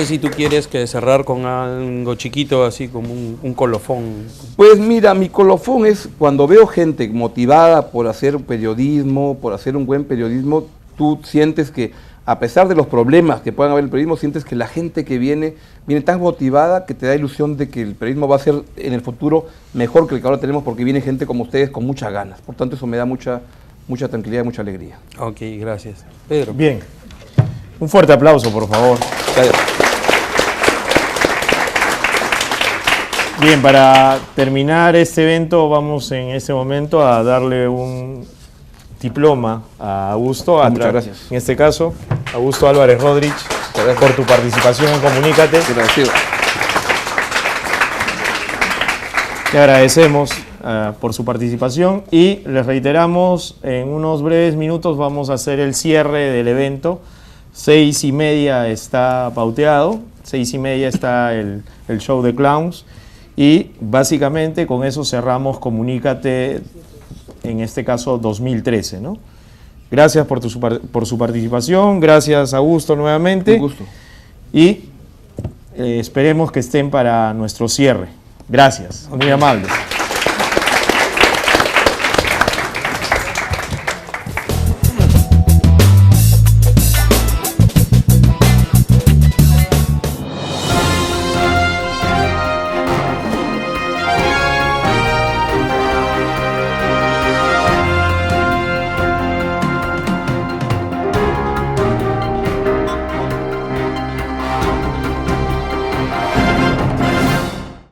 si tú quieres que cerrar con algo chiquito, así como un colofón. Pues mira, mi colofón es cuando veo gente motivada por hacer periodismo, por hacer un buen periodismo, tú sientes que a pesar de los problemas que puedan haber en el periodismo, sientes que la gente que viene tan motivada que te da ilusión de que el periodismo va a ser en el futuro mejor que el que ahora tenemos, porque viene gente como ustedes con muchas ganas. Por tanto, eso me da mucha tranquilidad y mucha alegría. Ok, gracias. Pedro. Bien. Un fuerte aplauso, por favor. Gracias. Bien, para terminar este evento, vamos en este momento a darle un diploma a Augusto. Muchas gracias. En este caso, Augusto Álvarez Rodríguez, por tu participación en Comunícate. Agradecido. Te agradecemos por su participación y les reiteramos, en unos breves minutos vamos a hacer el cierre del evento. 6:30 está pauteado, 6:30 está el show de clowns y básicamente con eso cerramos Comunícate, en este caso 2013, ¿no? Gracias por su participación, gracias Augusto nuevamente. Un gusto. Y esperemos que estén para nuestro cierre. Gracias, muy amables.